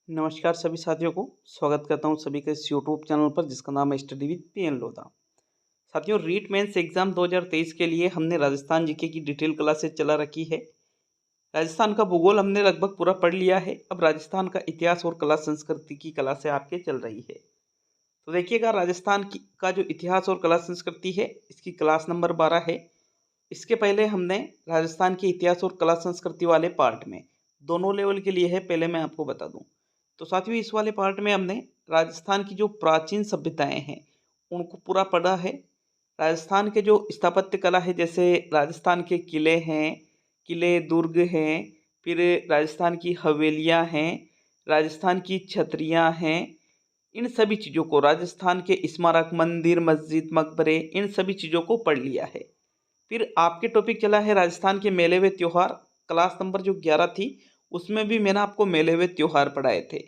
नमस्कार सभी साथियों को स्वागत करता हूं सभी के इस यूट्यूब चैनल पर जिसका नाम है स्टडी विद पीएन लोधा। साथियों, रीट मेंस एग्जाम 2023 के लिए हमने राजस्थान जीके की डिटेल क्लासेस चला रखी है। राजस्थान का भूगोल हमने लगभग पूरा पढ़ लिया है। अब राजस्थान का इतिहास और कला संस्कृति की क्लासें आपके चल रही है। तो देखिएगा, राजस्थान की का जो इतिहास और कला संस्कृति है इसकी क्लास नंबर 12 है। इसके पहले हमने राजस्थान के इतिहास और कला संस्कृति वाले पार्ट में दोनों लेवल के लिए है, पहले मैं आपको बता दूं। तो साथियों, इस वाले पार्ट में हमने राजस्थान की जो प्राचीन सभ्यताएं हैं उनको पूरा पढ़ा है। राजस्थान के जो स्थापत्य कला है, जैसे राजस्थान के किले हैं, किले दुर्ग हैं, फिर राजस्थान की हवेलियां हैं, राजस्थान की छतरियां हैं, इन सभी चीज़ों को, राजस्थान के स्मारक, मंदिर, मस्जिद, मकबरे, इन सभी चीज़ों को पढ़ लिया है। फिर आपके टॉपिक चला है राजस्थान के मेले व त्योहार। क्लास नंबर जो 11 थी उसमें भी मैंने आपको मेले व त्योहार पढ़ाए थे।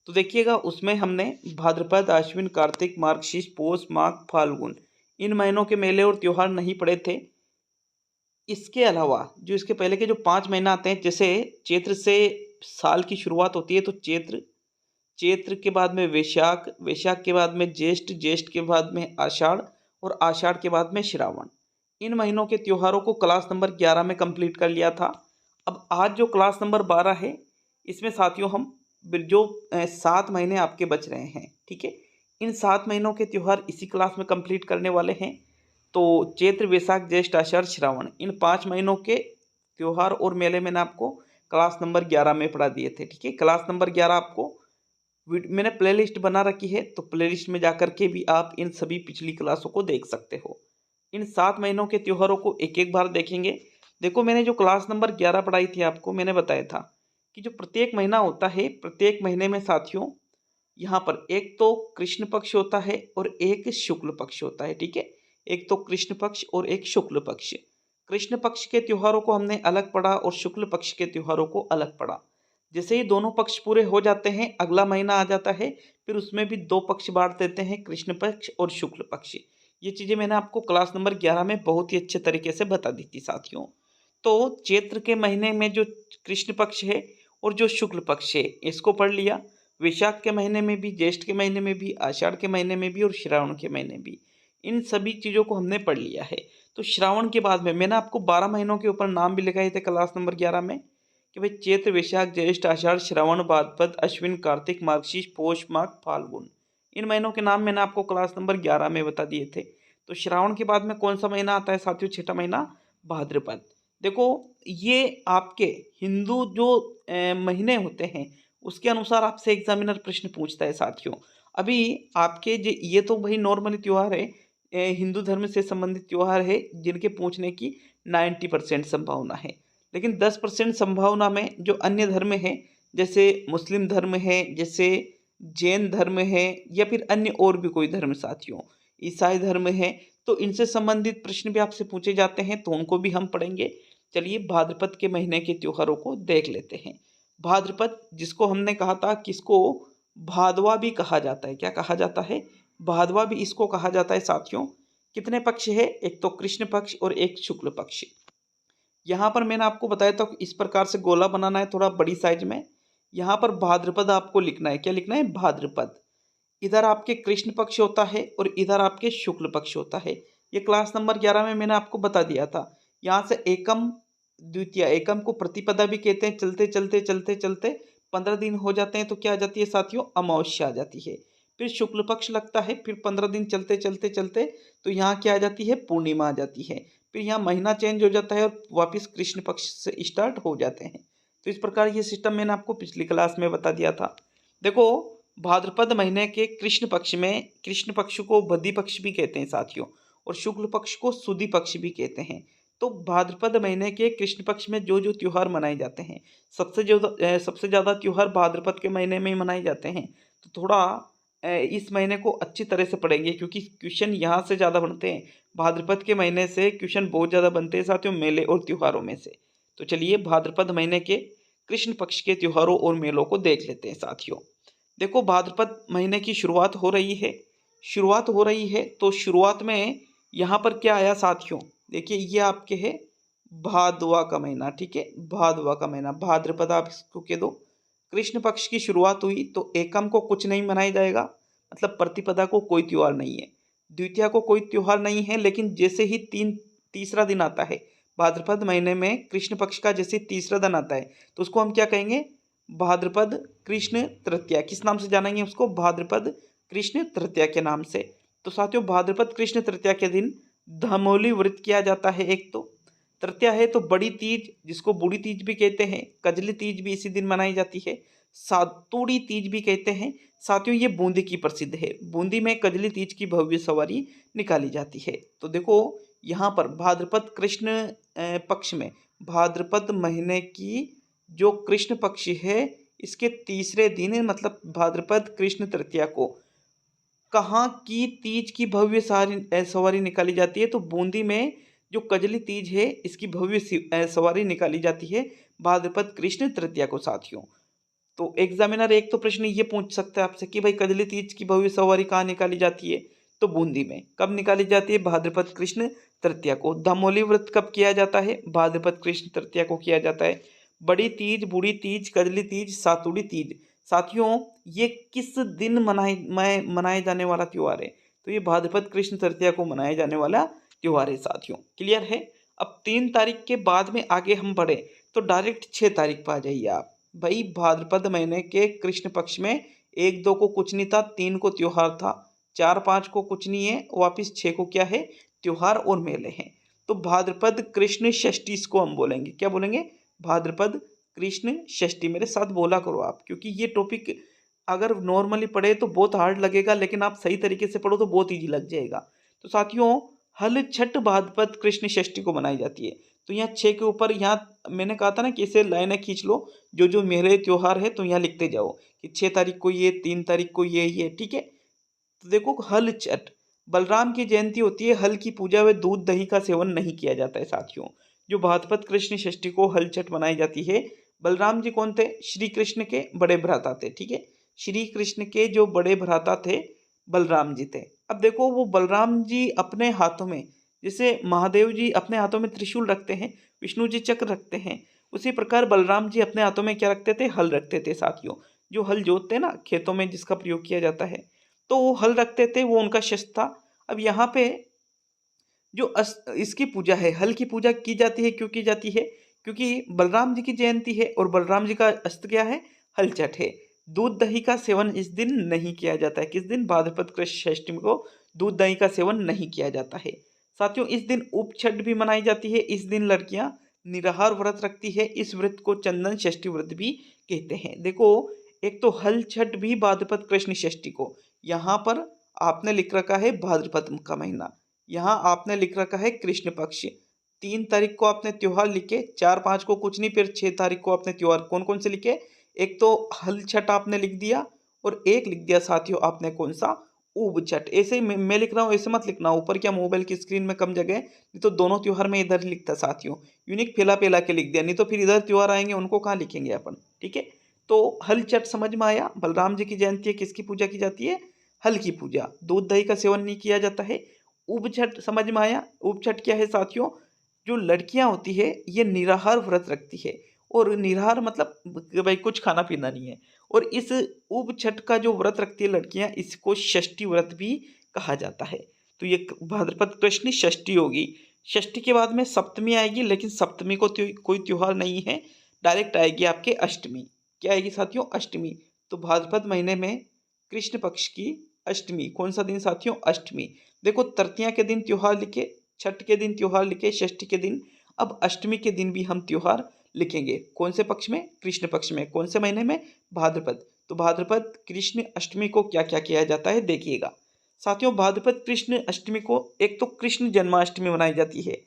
तो देखिएगा, उसमें हमने भाद्रपद, आश्विन, कार्तिक, मार्गशीर्ष, पौष, माघ, फाल्गुन, इन महीनों के मेले और त्योहार नहीं पढ़े थे। इसके अलावा जो इसके पहले के जो 5 महीना आते हैं, जैसे चैत्र से साल की शुरुआत होती है, तो चैत्र, चैत्र के बाद में वैशाख, वैशाख के बाद में ज्येष्ठ, ज्येष्ठ के बाद में आषाढ़, और आषाढ़ के बाद में श्रावण, इन महीनों के त्योहारों को क्लास नंबर 11 में कंप्लीट कर लिया था। अब आज जो क्लास नंबर 12 है, इसमें साथियों हम जो 7 महीने आपके बच रहे हैं, ठीक है, इन 7 महीनों के त्यौहार इसी क्लास में कंप्लीट करने वाले हैं। तो चैत्र, वैशाख, ज्येष्ठ, आषाढ़, श्रावण, इन 5 महीनों के त्यौहार और मेले मैंने आपको क्लास नंबर 11 में पढ़ा दिए थे, ठीक है। क्लास नंबर 11 आपको मैंने प्लेलिस्ट बना रखी है, तो प्लेलिस्ट में जाकर के भी आप इन सभी पिछली क्लासों को देख सकते हो। इन 7 महीनों के त्योहारों को एक एक बार देखेंगे। देखो, मैंने जो क्लास नंबर 11 पढ़ाई थी आपको, मैंने बताया था कि जो प्रत्येक महीना होता है, प्रत्येक महीने में साथियों यहाँ पर एक तो कृष्ण पक्ष होता है और एक शुक्ल पक्ष होता है, ठीक है। एक तो कृष्ण पक्ष और एक शुक्ल पक्ष। कृष्ण पक्ष के त्योहारों को हमने अलग पढ़ा और शुक्ल पक्ष के त्योहारों को अलग पढ़ा। जैसे ही दोनों पक्ष पूरे हो जाते हैं, अगला महीना आ जाता है, फिर उसमें भी 2 पक्ष बांट देते हैं, कृष्ण पक्ष और शुक्ल पक्ष। ये चीज़ें मैंने आपको क्लास नंबर 11 में बहुत ही अच्छे तरीके से बता दी थी साथियों। तो चैत्र के महीने में जो कृष्ण पक्ष है और जो शुक्ल पक्ष है, इसको पढ़ लिया। वैशाख के महीने में भी, ज्येष्ठ के महीने में भी, आषाढ़ के महीने में भी और श्रावण के महीने भी, इन सभी चीज़ों को हमने पढ़ लिया है। तो श्रावण के बाद में मैंने आपको 12 महीनों के ऊपर नाम भी लिखाए थे क्लास नंबर 11 में, कि भाई चैत्र, वैशाख, ज्येष्ठ, आषाढ़, श्रावण, भाद्रपद, अश्विन, कार्तिक, मार्गशीर्ष, पौष, माघ, फाल्गुन, इन महीनों के नाम मैंने आपको क्लास नंबर 11 में बता दिए थे। तो श्रावण के बाद में कौन सा महीना आता है साथियों? छठा महीना, भाद्रपद। देखो, ये आपके हिंदू जो महीने होते हैं उसके अनुसार आपसे एग्जामिनर प्रश्न पूछता है साथियों। अभी आपके ये तो भाई नॉर्मली त्यौहार है, हिंदू धर्म से संबंधित त्यौहार है, जिनके पूछने की 90% संभावना है। लेकिन 10% संभावना में जो अन्य धर्म है, जैसे मुस्लिम धर्म है, जैसे जैन धर्म है, या फिर अन्य और भी कोई धर्म साथियों, ईसाई धर्म है, तो इनसे संबंधित प्रश्न भी आपसे पूछे जाते हैं, तो उनको भी हम पढ़ेंगे। चलिए भाद्रपद के महीने के त्योहारों को देख लेते हैं। भाद्रपद, जिसको हमने कहा था, किसको भादवा भी कहा जाता है, क्या कहा जाता है? भादवा भी इसको कहा जाता है साथियों। कितने पक्ष है? एक तो कृष्ण पक्ष और एक शुक्ल पक्ष। यहाँ पर मैंने आपको बताया था इस प्रकार से गोला बनाना है, थोड़ा बड़ी साइज में। यहाँ पर भाद्रपद आपको लिखना है, क्या लिखना है? भाद्रपद। इधर आपके कृष्ण पक्ष होता है और इधर आपके शुक्ल पक्ष होता है। ये क्लास नंबर 11 में मैंने आपको बता दिया था। यहाँ से एकम, द्वितीया, एकम को प्रतिपदा भी कहते हैं। चलते चलते चलते चलते 15 दिन हो जाते हैं तो क्या आ जाती है साथियों? अमावस्या आ जाती है। फिर शुक्ल पक्ष लगता है, फिर 15 दिन चलते चलते चलते तो यहाँ क्या आ जाती है? पूर्णिमा आ जाती है। फिर यहाँ महीना चेंज हो जाता है और वापिस कृष्ण पक्ष से स्टार्ट हो जाते हैं। तो इस प्रकार ये सिस्टम मैंने आपको पिछली क्लास में बता दिया था। देखो, भाद्रपद महीने के कृष्ण पक्ष में, कृष्ण पक्ष को बद्धी पक्ष भी कहते हैं साथियों, और शुक्ल पक्ष को सुदी पक्ष भी कहते हैं। तो भाद्रपद महीने के कृष्ण पक्ष में जो जो त्योहार मनाए जाते हैं, सबसे ज़्यादा त्योहार भाद्रपद के महीने में ही मनाए जाते हैं। तो थोड़ा इस महीने को अच्छी तरह से पढ़ेंगे, क्योंकि क्वेश्चन यहाँ से ज़्यादा बनते हैं। भाद्रपद के महीने से क्वेश्चन बहुत ज़्यादा बनते हैं साथियों, मेले और त्योहारों में से। तो चलिए भाद्रपद महीने के कृष्ण पक्ष के त्योहारों और मेलों को देख लेते हैं साथियों। देखो, भाद्रपद महीने की शुरुआत हो रही है, शुरुआत हो रही है, तो शुरुआत में यहाँ पर क्या आया साथियों? देखिए, ये आपके है भादवा का महीना, ठीक है, भादवा का महीना, भाद्रपद आप इसको कह दो, कृष्ण पक्ष की शुरुआत हुई तो एकम को कुछ नहीं मनाया जाएगा, मतलब प्रतिपदा को कोई त्योहार नहीं है, द्वितीया को कोई त्योहार नहीं है, लेकिन जैसे ही तीसरा दिन आता है भाद्रपद महीने में कृष्ण पक्ष का, जैसे तीसरा दिन आता है तो उसको हम क्या कहेंगे, भाद्रपद कृष्ण तृतीया। किस नाम से जानेंगे उसको, भाद्रपद कृष्ण तृतीया के नाम से। तो साथियों भाद्रपद कृष्ण तृतीया के दिन धमोली व्रत किया जाता है। एक तो तृतीया है तो बड़ी तीज, जिसको बूढ़ी तीज भी कहते हैं, कजली तीज भी इसी दिन मनाई जाती है, सातुड़ी तीज भी कहते हैं। साथियों ये बूंदी की प्रसिद्ध है, बूंदी में कजली तीज की भव्य सवारी निकाली जाती है। तो देखो यहाँ पर भाद्रपद कृष्ण पक्ष में, भाद्रपद महीने की जो कृष्ण पक्ष है इसके तीसरे दिन, मतलब भाद्रपद कृष्ण तृतीया को कहाँ की तीज की भव्य सवारी निकाली जाती है, तो बूंदी में जो कजली तीज है इसकी भव्य सवारी निकाली जाती है भाद्रपद कृष्ण तृतीया को। साथियों तो एग्जामिनर एक तो प्रश्न ये पूछ सकता है आपसे कि भाई कजली तीज की भव्य सवारी कहाँ निकाली जाती है, तो बूंदी में। कब निकाली जाती है, भाद्रपद कृष्ण तृतीया को। धमोली व्रत कब किया जाता है, भाद्रपद कृष्ण तृतीया को किया जाता है। बड़ी तीज, बूढ़ी तीज, कजली तीज, सातुड़ी तीज, साथियों ये किस दिन मनाए जाने वाला त्योहार है, तो ये भाद्रपद कृष्ण तृतीया को मनाया जाने वाला त्योहार है। साथियों क्लियर है। अब 3 तारीख के बाद में आगे हम बढ़े तो डायरेक्ट 6 तारीख पर आ जाइए आप। भाई भाद्रपद महीने के कृष्ण पक्ष में 1-2 को कुछ नहीं था, 3 को त्योहार था, 4-5 को कुछ नहीं है, वापिस 6 को क्या है, त्योहार और मेले हैं। तो भाद्रपद कृष्ण षष्ठी इसको हम बोलेंगे, क्या बोलेंगे, भाद्रपद कृष्ण षष्ठी। मेरे साथ बोला करो आप, क्योंकि ये टॉपिक अगर नॉर्मली पढ़े तो बहुत हार्ड लगेगा, लेकिन आप सही तरीके से पढ़ो तो बहुत ईजी लग जाएगा। तो साथियों हल छठ भाद्रपद कृष्ण षष्ठी को मनाई जाती है। तो यहाँ 6 के ऊपर, यहाँ मैंने कहा था ना कि इसे लाइनें खींच लो, जो मेरे त्योहार है तो यहाँ लिखते जाओ कि 6 तारीख को ये, 3 तारीख को ये, ठीक है। तो देखो हल छठ, बलराम की जयंती होती है, हल की पूजा व दूध दही का सेवन नहीं किया जाता है। साथियों जो भाद्रपद कृष्ण षष्ठी को हल छठ मनाई जाती है, बलराम जी कौन थे, श्री कृष्ण के बड़े भ्राता थे, ठीक है। श्री कृष्ण के जो बड़े भ्राता थे बलराम जी थे। अब देखो वो बलराम जी अपने हाथों में, जैसे महादेव जी अपने हाथों में त्रिशूल रखते हैं, विष्णु जी चक्र रखते हैं, उसी प्रकार बलराम जी अपने हाथों में क्या रखते थे, हल रखते थे। साथियों जो हल जोतते हैं ना खेतों में, जिसका प्रयोग किया जाता है, तो वो हल रखते थे, वो उनका शस्त्र था। अब यहाँ पे जो इसकी पूजा है, हल की पूजा की जाती है, क्यों की जाती है, क्योंकि बलराम जी की जयंती है और बलराम जी का अस्त्र क्या है, हल छठ है। दूध दही का सेवन इस दिन नहीं किया जाता है, किस दिन, भाद्रपद कृष्ण षष्ठी को दूध दही का सेवन नहीं किया जाता है। साथियों इस दिन उप छठ भी मनाई जाती है, इस दिन लड़कियां निराहार व्रत रखती है, इस व्रत को चंदन षष्ठी व्रत भी कहते हैं। देखो एक तो हल छठ भी भाद्रपद कृष्ण षष्ठी को, यहाँ पर आपने लिख रखा है भाद्रपद का महीना, यहाँ आपने लिख रखा है कृष्ण पक्ष। 3 तारीख को आपने त्योहार लिखे, 4-5 को कुछ नहीं, फिर 6 तारीख को आपने त्योहार कौन कौन से लिखे, एक तो हल छठ आपने लिख दिया, और एक लिख दिया साथियों आपने कौन सा, ऊब छठ। ऐसे ही मैं लिख रहा हूँ, ऐसे मत लिखना, ऊपर क्या मोबाइल की स्क्रीन में कम जगह है, नहीं तो दोनों त्योहार में इधर लिखता साथियों, यूनिक फैला पेला के लिख दिया, नहीं तो फिर इधर त्योहार आएंगे उनको कहाँ लिखेंगे अपन, ठीक है। तो हल छठ समझ में आया, बलराम जी की जयंती है, किसकी पूजा की जाती है, हल की पूजा, दूध दही का सेवन नहीं किया जाता है। उप छठ समझ में आया, उप छठ क्या है साथियों, जो लड़कियां होती है ये निराहार व्रत रखती है, और निराहार मतलब कि भाई कुछ खाना पीना नहीं है, और इस उप छठ का जो व्रत रखती है लड़कियां, इसको षष्ठी व्रत भी कहा जाता है। तो ये भाद्रपद कृष्ण षष्ठी होगी। षष्ठी के बाद में सप्तमी आएगी, लेकिन सप्तमी को कोई त्योहार नहीं है, डायरेक्ट आएगी आपके अष्टमी। क्या आएगी साथियों, अष्टमी। तो भाद्रपद महीने में कृष्ण पक्ष की अष्टमी, कौन सा दिन साथियों, अष्टमी। देखो तृतीया के दिन त्योहार लिखे, छठ के दिन त्योहार लिखे, षष्ठी के दिन, अब अष्टमी के दिन भी हम त्योहार लिखेंगे, कौन से पक्ष में, कृष्ण पक्ष में, कौन से महीने में, भाद्रपद। तो भाद्रपद कृष्ण अष्टमी को क्या क्या किया जाता है देखिएगा साथियों। भाद्रपद कृष्ण अष्टमी को एक तो कृष्ण जन्माष्टमी मनाई जाती है,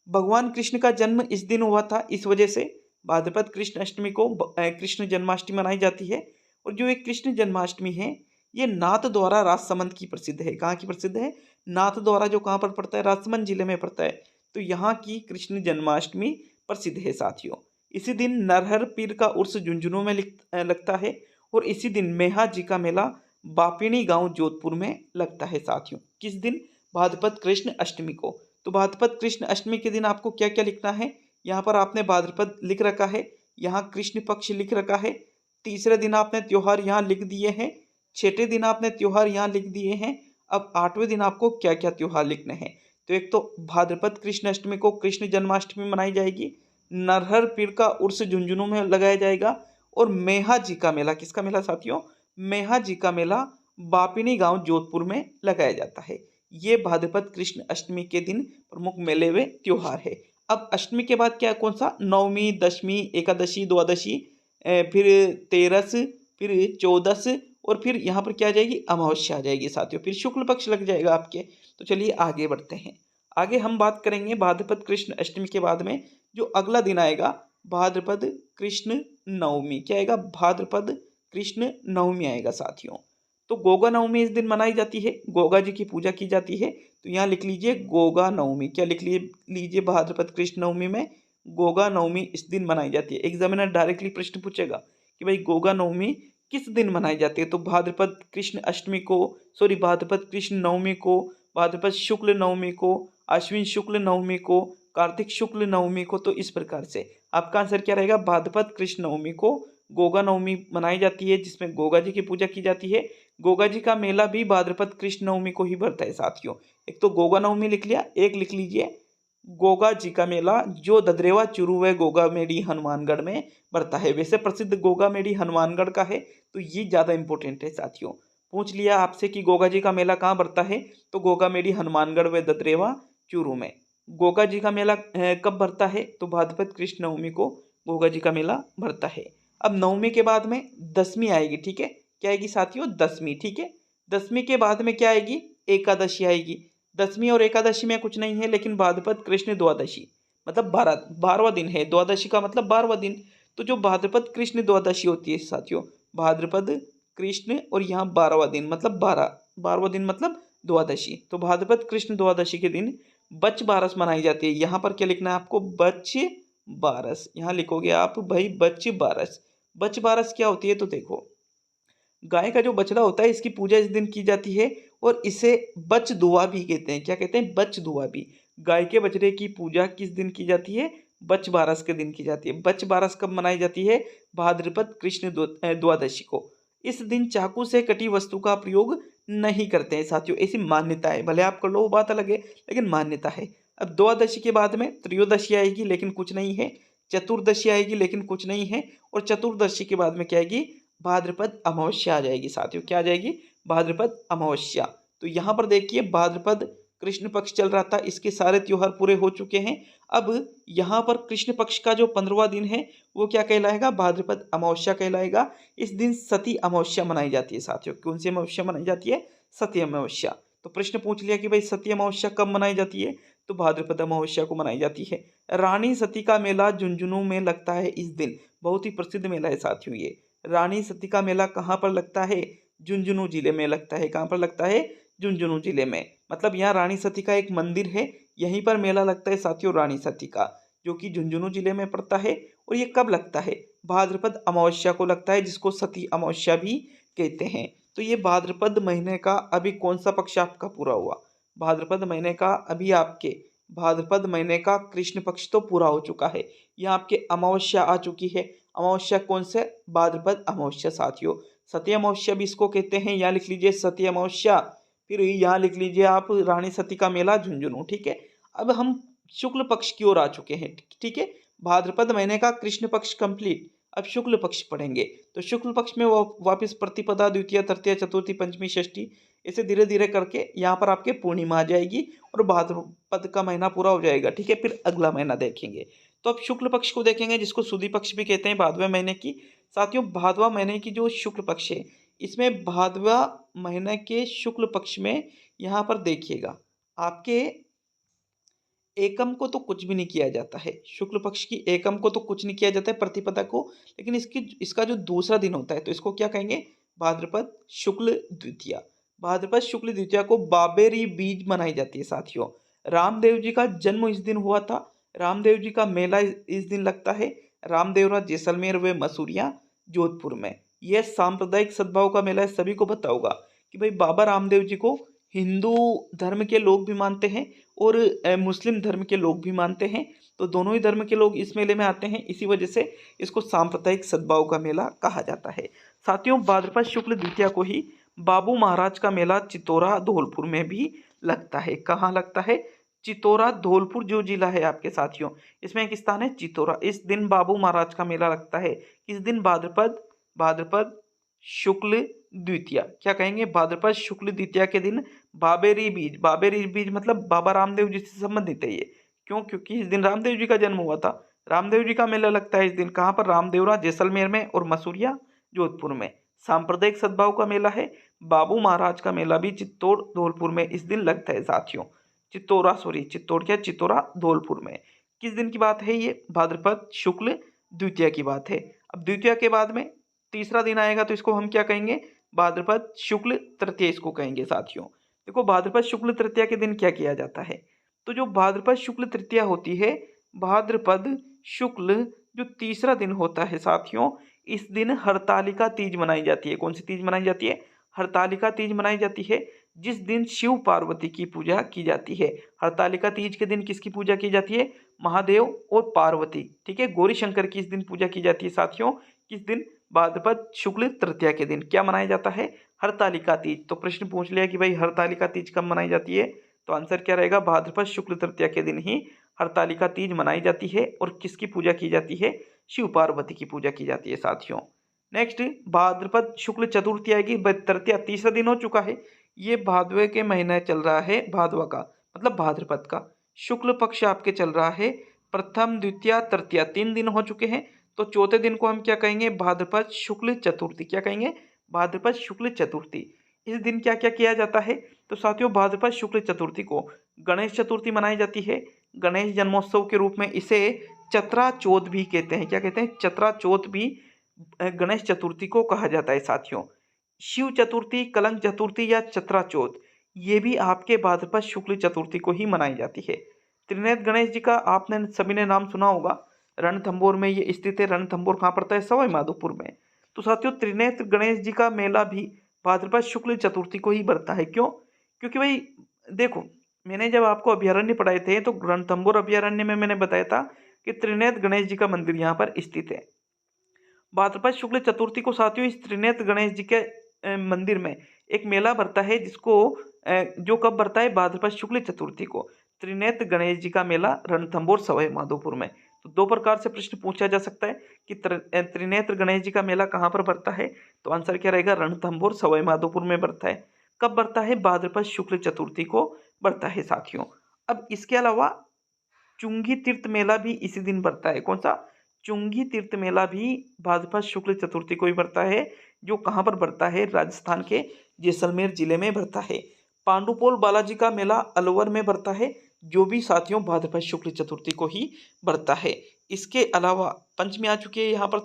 भगवान कृष्ण का जन्म इस दिन हुआ था, इस वजह से भाद्रपद कृष्ण अष्टमी को कृष्ण जन्माष्टमी मनाई जाती है। और जो एक कृष्ण जन्माष्टमी है ये नाथ द्वारा राजसमंद की प्रसिद्ध है। कहाँ की प्रसिद्ध है, नाथ द्वारा, जो कहाँ पर पड़ता है, राजसमंद जिले में पड़ता है। तो यहाँ की कृष्ण जन्माष्टमी प्रसिद्ध है साथियों। इसी दिन नरहर पीर का उर्स झुंझुनू में लगता है, और इसी दिन मेहा जी का मेला बापिनी गांव जोधपुर में लगता है साथियों। किस दिन, भाद्रपद कृष्ण अष्टमी को। तो भाद्रपद कृष्ण अष्टमी के दिन आपको क्या क्या लिखना है, यहाँ पर आपने भाद्रपद लिख रखा है, यहाँ कृष्ण पक्ष लिख रखा है, तीसरे दिन आपने त्योहार यहाँ लिख दिए हैं, छठे दिन आपने त्योहार यहाँ लिख दिए हैं। अब आठवें दिन आपको क्या क्या त्योहार लिखने हैं। तो एक तो भाद्रपद कृष्ण अष्टमी को कृष्ण जन्माष्टमी मनाई जाएगी। नरहर पीर का उर्स झुंझुनू में लगाया जाएगा। और मेहा जी का मेला, किसका मेला साथियों, मेहा जी का मेला बापिनी गांव जोधपुर में लगाया जाता है। ये भाद्रपद कृष्ण अष्टमी के दिन प्रमुख मेले व त्योहार है। अब अष्टमी के बाद क्या, कौन सा, नवमी, दशमी, एकादशी, द्वादशी, फिर तेरस, फिर चौदस, और फिर यहाँ पर क्या आ जाएगी, अमावस्या आ जाएगी साथियों। फिर शुक्ल पक्ष लग जाएगा आपके। तो चलिए आगे बढ़ते हैं। आगे हम बात करेंगे भाद्रपद कृष्ण अष्टमी के बाद में जो अगला दिन आएगा भाद्रपद कृष्ण नवमी। क्या आएगा, भाद्रपद कृष्ण नवमी आएगा साथियों। तो गोगा नवमी इस दिन मनाई जाती है, गोगा जी की पूजा की जाती है। तो यहाँ लिख लीजिए गोगा नवमी। क्या लिख लीजिए, भाद्रपद कृष्ण नवमी में गोगा नवमी इस दिन मनाई जाती है। एग्जामिनर डायरेक्टली प्रश्न पूछेगा कि भाई गोगा नवमी किस दिन मनाई जाती है। तो भाद्रपद कृष्ण अष्टमी को, सॉरी, भाद्रपद कृष्ण नवमी को, भाद्रपद शुक्ल नवमी को, अश्विन शुक्ल नवमी को, कार्तिक शुक्ल नवमी को। तो इस प्रकार से आपका आंसर क्या रहेगा, भाद्रपद कृष्ण नवमी को गोगा नवमी मनाई जाती है, जिसमें गोगा जी की पूजा की जाती है। गोगा जी का मेला भी भाद्रपद कृष्ण नवमी को ही बढ़ता है साथियों। एक तो गोगा नवमी लिख लिया, एक लिख लीजिए गोगा जी का मेला जो ददरेवा चूरू व गोगा मेडी हनुमानगढ़ में बढ़ता है। वैसे प्रसिद्ध गोगा मेडी हनुमानगढ़ का है, तो ये ज़्यादा इंपॉर्टेंट है साथियों। पूछ लिया आपसे कि गोगा जी का मेला कहाँ बढ़ता है, तो गोगा मेडी हनुमानगढ़ व ददरेवा चूरू में। गोगा जी का मेला कब बढ़ता है, तो भाद्रपद कृष्ण नवमी को गोगा जी का मेला बढ़ता है। अब नवमी के बाद में दसवीं आएगी, ठीक है। क्या आएगी साथियों, दसवीं, ठीक है। दसवीं के बाद में क्या आएगी, एकादशी आएगी। दसवीं और एकादशी में कुछ नहीं है, लेकिन भाद्रपद कृष्ण द्वादशी मतलब 12वां दिन है। द्वादशी का मतलब 12वां दिन। तो जो भाद्रपद कृष्ण द्वादशी होती है साथियों, भाद्रपद कृष्ण और यहाँ 12वां दिन मतलब 12वां दिन मतलब द्वादशी। तो भाद्रपद कृष्ण द्वादशी के दिन बच बारस मनाई जाती है। यहाँ पर क्या लिखना है आपको, बच बारस। यहाँ लिखोगे आप भाई बच बारस। बच बारस क्या होती है, तो देखो गाय का जो बछड़ा होता है इसकी पूजा इस दिन की जाती है, और इसे बच दुआ भी कहते हैं। क्या कहते हैं, बच दुआ भी। गाय के बछड़े की पूजा किस दिन की जाती है, बच बारस के दिन की जाती है। बच बारस कब मनाई जाती है, भाद्रपद कृष्ण द्वादशी को। इस दिन चाकू से कटी वस्तु का प्रयोग नहीं करते हैं साथियों, ऐसी मान्यता है। भले आप कर लो वो बात अलग है, लेकिन मान्यता है। अब द्वादशी के बाद में त्रयोदशी आएगी, लेकिन कुछ नहीं है। चतुर्दशी आएगी, लेकिन कुछ नहीं है। और चतुर्दशी के बाद में क्या आएगी, भाद्रपद अमावस्या आ जाएगी साथियों। क्या आ जाएगी, भाद्रपद अमावस्या। तो यहाँ पर देखिए भाद्रपद कृष्ण पक्ष चल रहा था, इसके सारे त्योहार पूरे हो चुके हैं। अब यहाँ पर कृष्ण पक्ष का जो 15वां दिन है वो क्या कहलाएगा, भाद्रपद अमावस्या कहलाएगा। इस दिन सती अमावस्या मनाई जाती है साथियों। कौन सी अमावस्या मनाई जाती है, सती अमावस्या। तो प्रश्न पूछ लिया कि भाई सती अमावस्या कब मनाई जाती है, तो भाद्रपद अमावस्या को मनाई जाती है। रानी सती का मेला झुंझुनू में लगता है इस दिन। बहुत ही प्रसिद्ध मेला है साथियों ये। रानी सती का मेला कहाँ पर लगता है, झुंझुनू जिले में लगता है। कहाँ पर लगता है, झुंझुनू जिले में। मतलब यहाँ रानी सती का एक मंदिर है, यहीं पर मेला लगता है साथियों रानी सती का, जो कि झुंझुनू जिले में पड़ता है। और ये कब लगता है, भाद्रपद अमावस्या को लगता है, जिसको सती अमावस्या भी कहते हैं। तो ये भाद्रपद महीने का अभी कौन सा पक्ष आपका पूरा हुआ, भाद्रपद महीने का अभी आपके भाद्रपद महीने का कृष्ण पक्ष तो पूरा हो चुका है। यहाँ आपके अमावस्या आ चुकी है। अमावस्या कौन से, भाद्रपद अमावस्या साथियों। सती अमावस्या भी इसको कहते हैं, यहाँ लिख लीजिए सती अमावस्या। फिर यहाँ लिख लीजिए आप रानी सती का मेला झुंझुनू, ठीक है। अब हम शुक्ल पक्ष की ओर आ चुके हैं, ठीक है। भाद्रपद महीने का कृष्ण पक्ष कंप्लीट। अब शुक्ल पक्ष पढ़ेंगे। तो शुक्ल पक्ष में वापिस प्रतिपदा, द्वितीय, तृतीय, चतुर्थी, पंचमी, षष्ठी, ऐसे धीरे धीरे करके यहाँ पर आपके पूर्णिमा आ जाएगी और भाद्रपद का महीना पूरा हो जाएगा, ठीक है। फिर अगला महीना देखेंगे। तो अब शुक्ल पक्ष को देखेंगे, जिसको सुदी पक्ष भी कहते हैं, भादवा महीने की। साथियों भादवा महीने की जो शुक्ल पक्ष है, इसमें भादवा महीने के शुक्ल पक्ष में यहाँ पर देखिएगा आपके एकम को तो कुछ भी नहीं किया जाता है। शुक्ल पक्ष की एकम को तो कुछ नहीं किया जाता है, प्रतिपदा को। लेकिन इसका जो दूसरा दिन होता है, तो इसको क्या कहेंगे, भाद्रपद शुक्ल द्वितीया। भाद्रपद शुक्ल द्वितीया को बाबेरी बीज मनाई जाती है साथियों। रामदेव जी का जन्म इस दिन हुआ था। रामदेव जी का मेला इस दिन लगता है। रामदेवरा जैसलमेर व मसूरिया जोधपुर में। यह सांप्रदायिक सद्भाव का मेला है। सभी को पता होगा कि भाई बाबा रामदेव जी को हिंदू धर्म के लोग भी मानते हैं और मुस्लिम धर्म के लोग भी मानते हैं। तो दोनों ही धर्म के लोग इस मेले में आते हैं, इसी वजह से इसको सांप्रदायिक सद्भाव का मेला कहा जाता है। साथियों, भाद्रपद शुक्ल द्वितीया को ही बाबू महाराज का मेला चितौरा धौलपुर में भी लगता है। कहाँ लगता है? चितौरा धौलपुर जो जिला है आपके साथियों, इसमें एक स्थान है चितौरा। इस दिन बाबू महाराज का मेला लगता है। इस दिन भाद्रपद शुक्ल द्वितीया, क्या कहेंगे? भाद्रपद शुक्ल द्वितीया के दिन बाबेरी बीज मतलब बाबा रामदेव जी से संबंधित है ये। क्यों? क्योंकि इस दिन रामदेव जी का जन्म हुआ था। रामदेव जी का मेला लगता है इस दिन। कहाँ पर? रामदेवरा जैसलमेर में और मसूरिया जोधपुर में। सांप्रदायिक सद्भाव का मेला है। बाबू महाराज का मेला भी चित्तौड़ धौलपुर में इस दिन लगता है साथियों। चित्तौरा धौलपुर में। किस दिन की बात है ये? भाद्रपद शुक्ल द्वितीया की बात है। अब द्वितीया के बाद में तीसरा दिन आएगा तो इसको हम क्या कहेंगे? भाद्रपद शुक्ल तृतीया इसको कहेंगे साथियों। देखो, भाद्रपद शुक्ल तृतीया के दिन क्या किया जाता है? तो जो भाद्रपद शुक्ल तृतीया होती है, भाद्रपद शुक्ल जो तीसरा दिन होता है साथियों, इस दिन हरतालिका तीज मनाई जाती है। कौन सी तीज मनाई जाती है? हरतालिका तीज मनाई जाती है, जिस दिन शिव पार्वती की पूजा की जाती है। हरतालिका तीज के दिन किसकी पूजा की जाती है? महादेव और पार्वती, ठीक है, गौरी शंकर की इस दिन पूजा की जाती है साथियों। किस दिन? भाद्रपद शुक्ल तृतीया के दिन क्या मनाया जाता है? हरतालिका तीज। तो प्रश्न पूछ लिया कि भाई हरतालिका तीज कब मनाई जाती है, तो आंसर क्या रहेगा? भाद्रपद शुक्ल तृतीया के दिन ही हरतालिका तीज मनाई जाती है। और किसकी पूजा की जाती है? शिव पार्वती की पूजा की जाती है साथियों। नेक्स्ट, भाद्रपद शुक्ल चतुर्थी आएगी। तृतीया तीसरा दिन हो चुका है। ये भादवे के महीने चल रहा है, भादवा का मतलब भाद्रपद का शुक्ल पक्ष आपके चल रहा है। प्रथम, द्वितीया, तृतीया 3 दिन हो चुके हैं। तो चौथे दिन को हम क्या कहेंगे? भाद्रपद शुक्ल चतुर्थी। क्या कहेंगे? भाद्रपद शुक्ल चतुर्थी। इस दिन क्या क्या किया जाता है? तो साथियों, भाद्रपद शुक्ल चतुर्थी को गणेश चतुर्थी मनाई जाती है। गणेश जन्मोत्सव के रूप में इसे चतरा चौथ भी कहते हैं। क्या कहते हैं? चतरा चौथ भी गणेश चतुर्थी को कहा जाता है साथियों। शिव चतुर्थी, कलंक चतुर्थी या चतरा चौथ, ये भी आपके भाद्रपद शुक्ल चतुर्थी को ही मनाई जाती है। त्रिनेत्र गणेश जी का आपने सभी ने नाम सुना होगा। रणथंभौर में ये स्थित है। रणथंभौर कहाँ पड़ता है? सवाई माधोपुर में। तो साथियों, त्रिनेत्र गणेश जी का मेला भी भाद्रपद शुक्ल चतुर्थी को ही बढ़ता है। क्यों? क्योंकि भाई देखो, मैंने जब आपको अभ्यारण्य पढ़ाए थे तो रणथंभौर अभ्यारण्य में मैंने बताया था कि त्रिनेत्र गणेश जी का मंदिर यहाँ पर स्थित है। भाद्रपद शुक्ल चतुर्थी को साथियों इस त्रिनेत्र गणेश जी के मंदिर में एक मेला भरता है, जिसको जो कब भरता है? भाद्रपद शुक्ल चतुर्थी को। त्रिनेत्र गणेश जी का मेला रणथंभौर सवाई माधोपुर में। तो दो प्रकार से प्रश्न पूछा जा सकता है कि त्रिनेत्र गणेश जी का मेला कहाँ पर भरता है, तो आंसर क्या रहेगा? रणथंभौर सवाई माधोपुर में भरता है। कब भरता है? भाद्रपद शुक्ल चतुर्थी को भरता है साथियों। अब इसके अलावा चुंगी तीर्थ मेला भी इसी दिन भरता है। कौन सा? चुंगी तीर्थ मेला भी भाद्रपद शुक्ल चतुर्थी को ही भरता है, जो कहाँ पर भरता है? राजस्थान के जैसलमेर जिले में भरता है। पांडुपोल बालाजी का मेला अलवर में भरता है, जो भी साथियों भाद्रपद शुक्ल चतुर्थी को ही भरता है। इसके अलावा पंचमी आ चुकी है यहाँ पर।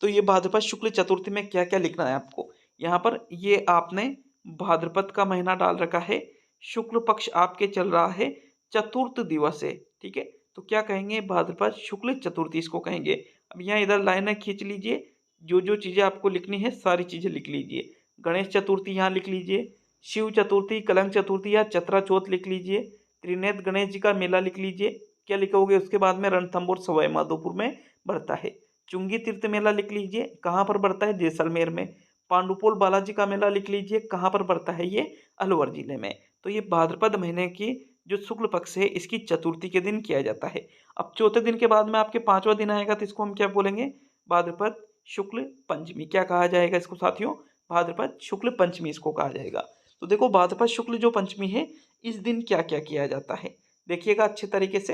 तो ये भाद्रपद शुक्ल चतुर्थी में क्या क्या लिखना है आपको यहाँ पर? ये आपने भाद्रपद का महीना डाल रखा है, शुक्ल पक्ष आपके चल रहा है, चतुर्थ दिवस है, ठीक है। तो क्या कहेंगे? भाद्रपद शुक्ल चतुर्थी इसको कहेंगे। अब यहाँ इधर लाइनें खींच लीजिए, जो जो चीज़ें आपको लिखनी है सारी चीज़ें लिख लीजिए। गणेश चतुर्थी यहाँ लिख लीजिए, शिव चतुर्थी, कलंक चतुर्थी या चतरा चौथ लिख लीजिए, त्रिनेत्र गणेश जी का मेला लिख लीजिए। क्या लिखोगे उसके बाद में? रणथंभौर सवाई माधोपुर में बढ़ता है। चुंगी तीर्थ मेला लिख लीजिए, कहाँ पर बढ़ता है? जैसलमेर में। पांडुपोल बालाजी का मेला लिख लीजिए, कहाँ पर बढ़ता है? ये अलवर जिले में। तो ये भाद्रपद महीने की जो शुक्ल पक्ष है इसकी चतुर्थी के दिन किया जाता है। अब चौथे दिन के बाद में आपके पांचवा दिन आएगा, तो इसको हम क्या बोलेंगे? भाद्रपद शुक्ल पंचमी। क्या कहा जाएगा इसको साथियों? भाद्रपद शुक्ल पंचमी इसको कहा जाएगा। तो देखो, भाद्रपद शुक्ल जो पंचमी है, इस दिन क्या क्या किया जाता है देखिएगा अच्छे तरीके से।